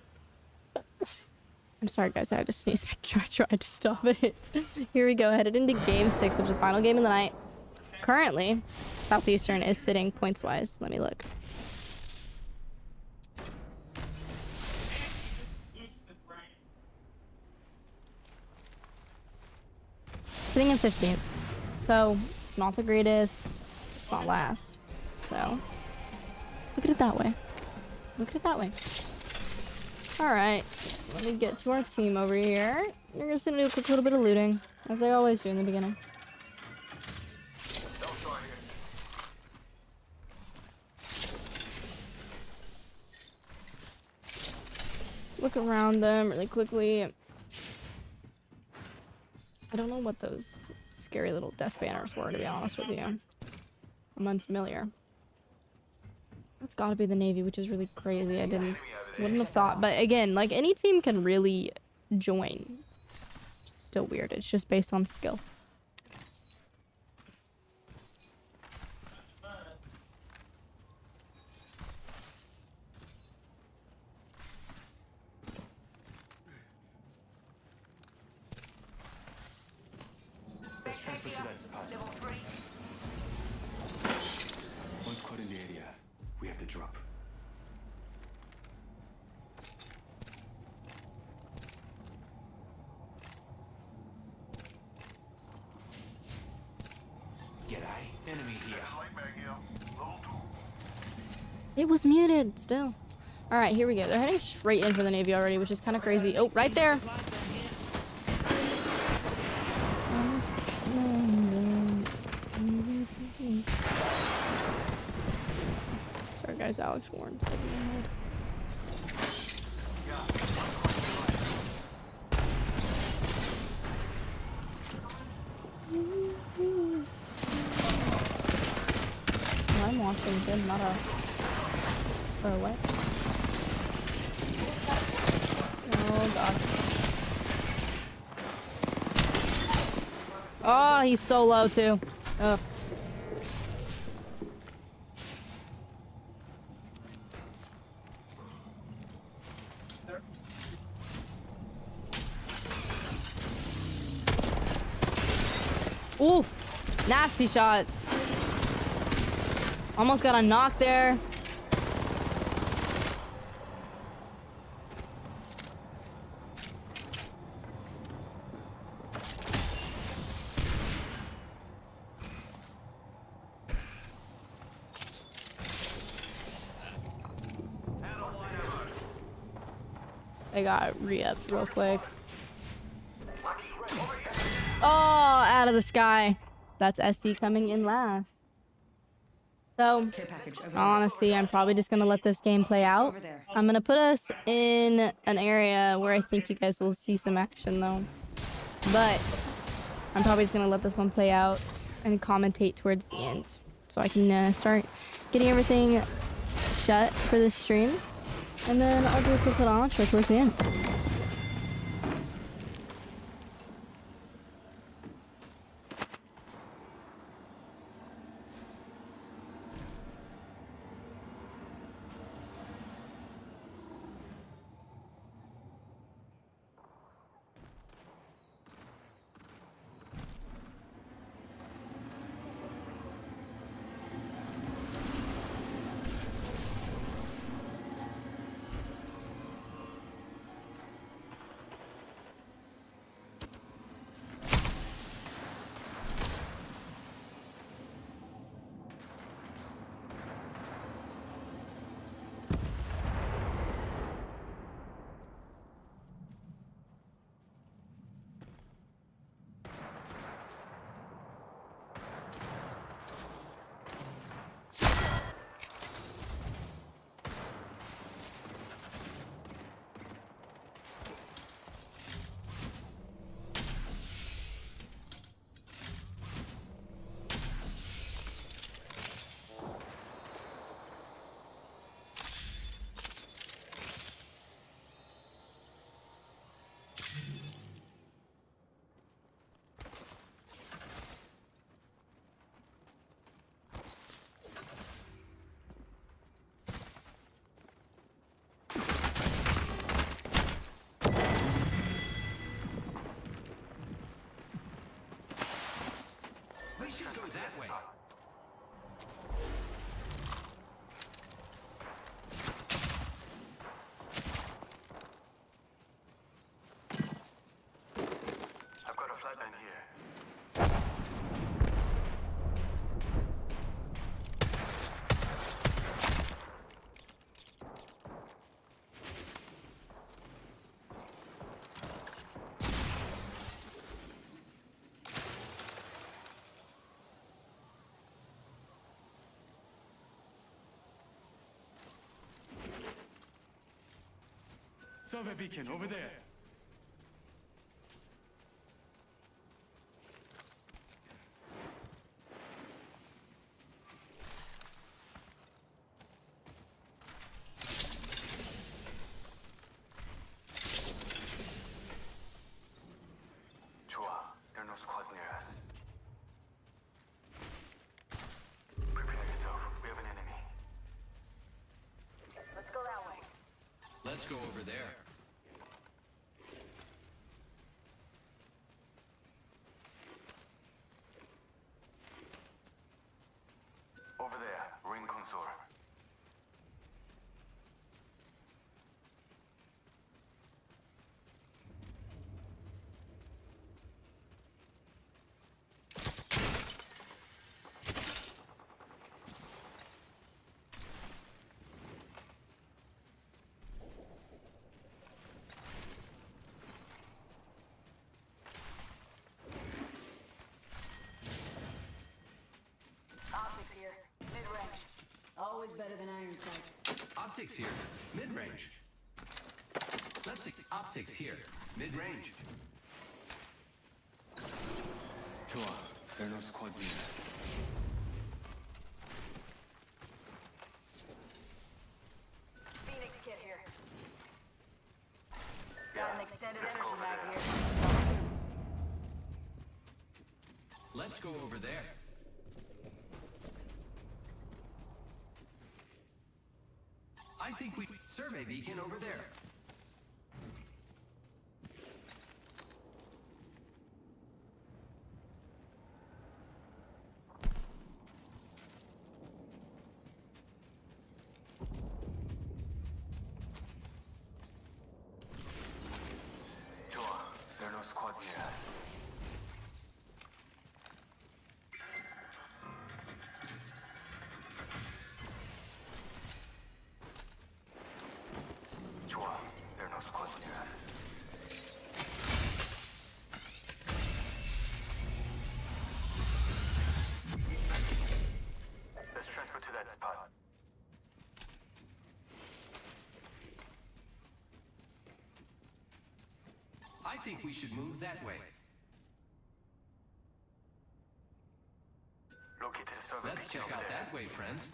N: I'm sorry, guys. I had to sneeze. I tried to stop it. Here we go. Headed into game 6, which is final game of the night. Currently, Southeastern is sitting points-wise. Let me look. Sitting in 15th. So, it's not the greatest. It's not last. So, look at it that way. Look at it that way. Alright. Let me get to our team over here. We're just gonna do a quick little bit of looting, as I always do in the beginning. Look around them really quickly. I don't know what those scary little death banners were, to be honest with you. I'm unfamiliar. That's gotta be the Navy, which is really crazy. Wouldn't have thought. But again, like, any team can really join. It's still weird. It's just based on skill.
Q: Let's transfer to that spot. Once caught in the area, we have to drop. Enemy here.
N: It was muted still. All right, here we go. They're heading straight in for the Navy already, which is kind of crazy. Oh, right there. Sorry, guys. Alex Warren. I'm watching good, not a... Or what? Oh, God. Oh, he's so low, too. Oh. Ooh, nasty shots. Almost got a knock there. I got re-upped real quick. Oh, out of the sky. That's SD coming in last. So, honestly, I'm probably just going to let this game play out. I'm going to put us in an area where I think you guys will see some action, though. But I'm probably just going to let this one play out and commentate towards the end. So I can start getting everything shut for this stream. And then I'll do a quick little outro towards the end.
T: should go that way.
Q: I've got a flatline here. Survey beacon over there. 좋아. There are no squads near us. Prepare yourself. We have an enemy.
R: Let's go that way.
T: Let's go over there.
Q: Over there, ring console.
R: Optics here. Mid-range. Always better than iron sights.
T: Optics here. Mid-range. Let's see. Optics here. Mid-range.
Q: 좋아. There are no squads near us.
R: Phoenix kit here. Got an extended
Q: let's go
R: energy
Q: over
R: mag
Q: there.
R: here.
T: Let's go over there. I think we survey beacon over there.
Q: 좋아. There are no squads near us. 좋아. There are no squads near us. Let's transfer to that spot.
T: I think we should move that way.
Q: Located a survey
T: Let's
Q: beacon
T: check
Q: over
T: out
Q: there.
T: that way, friends.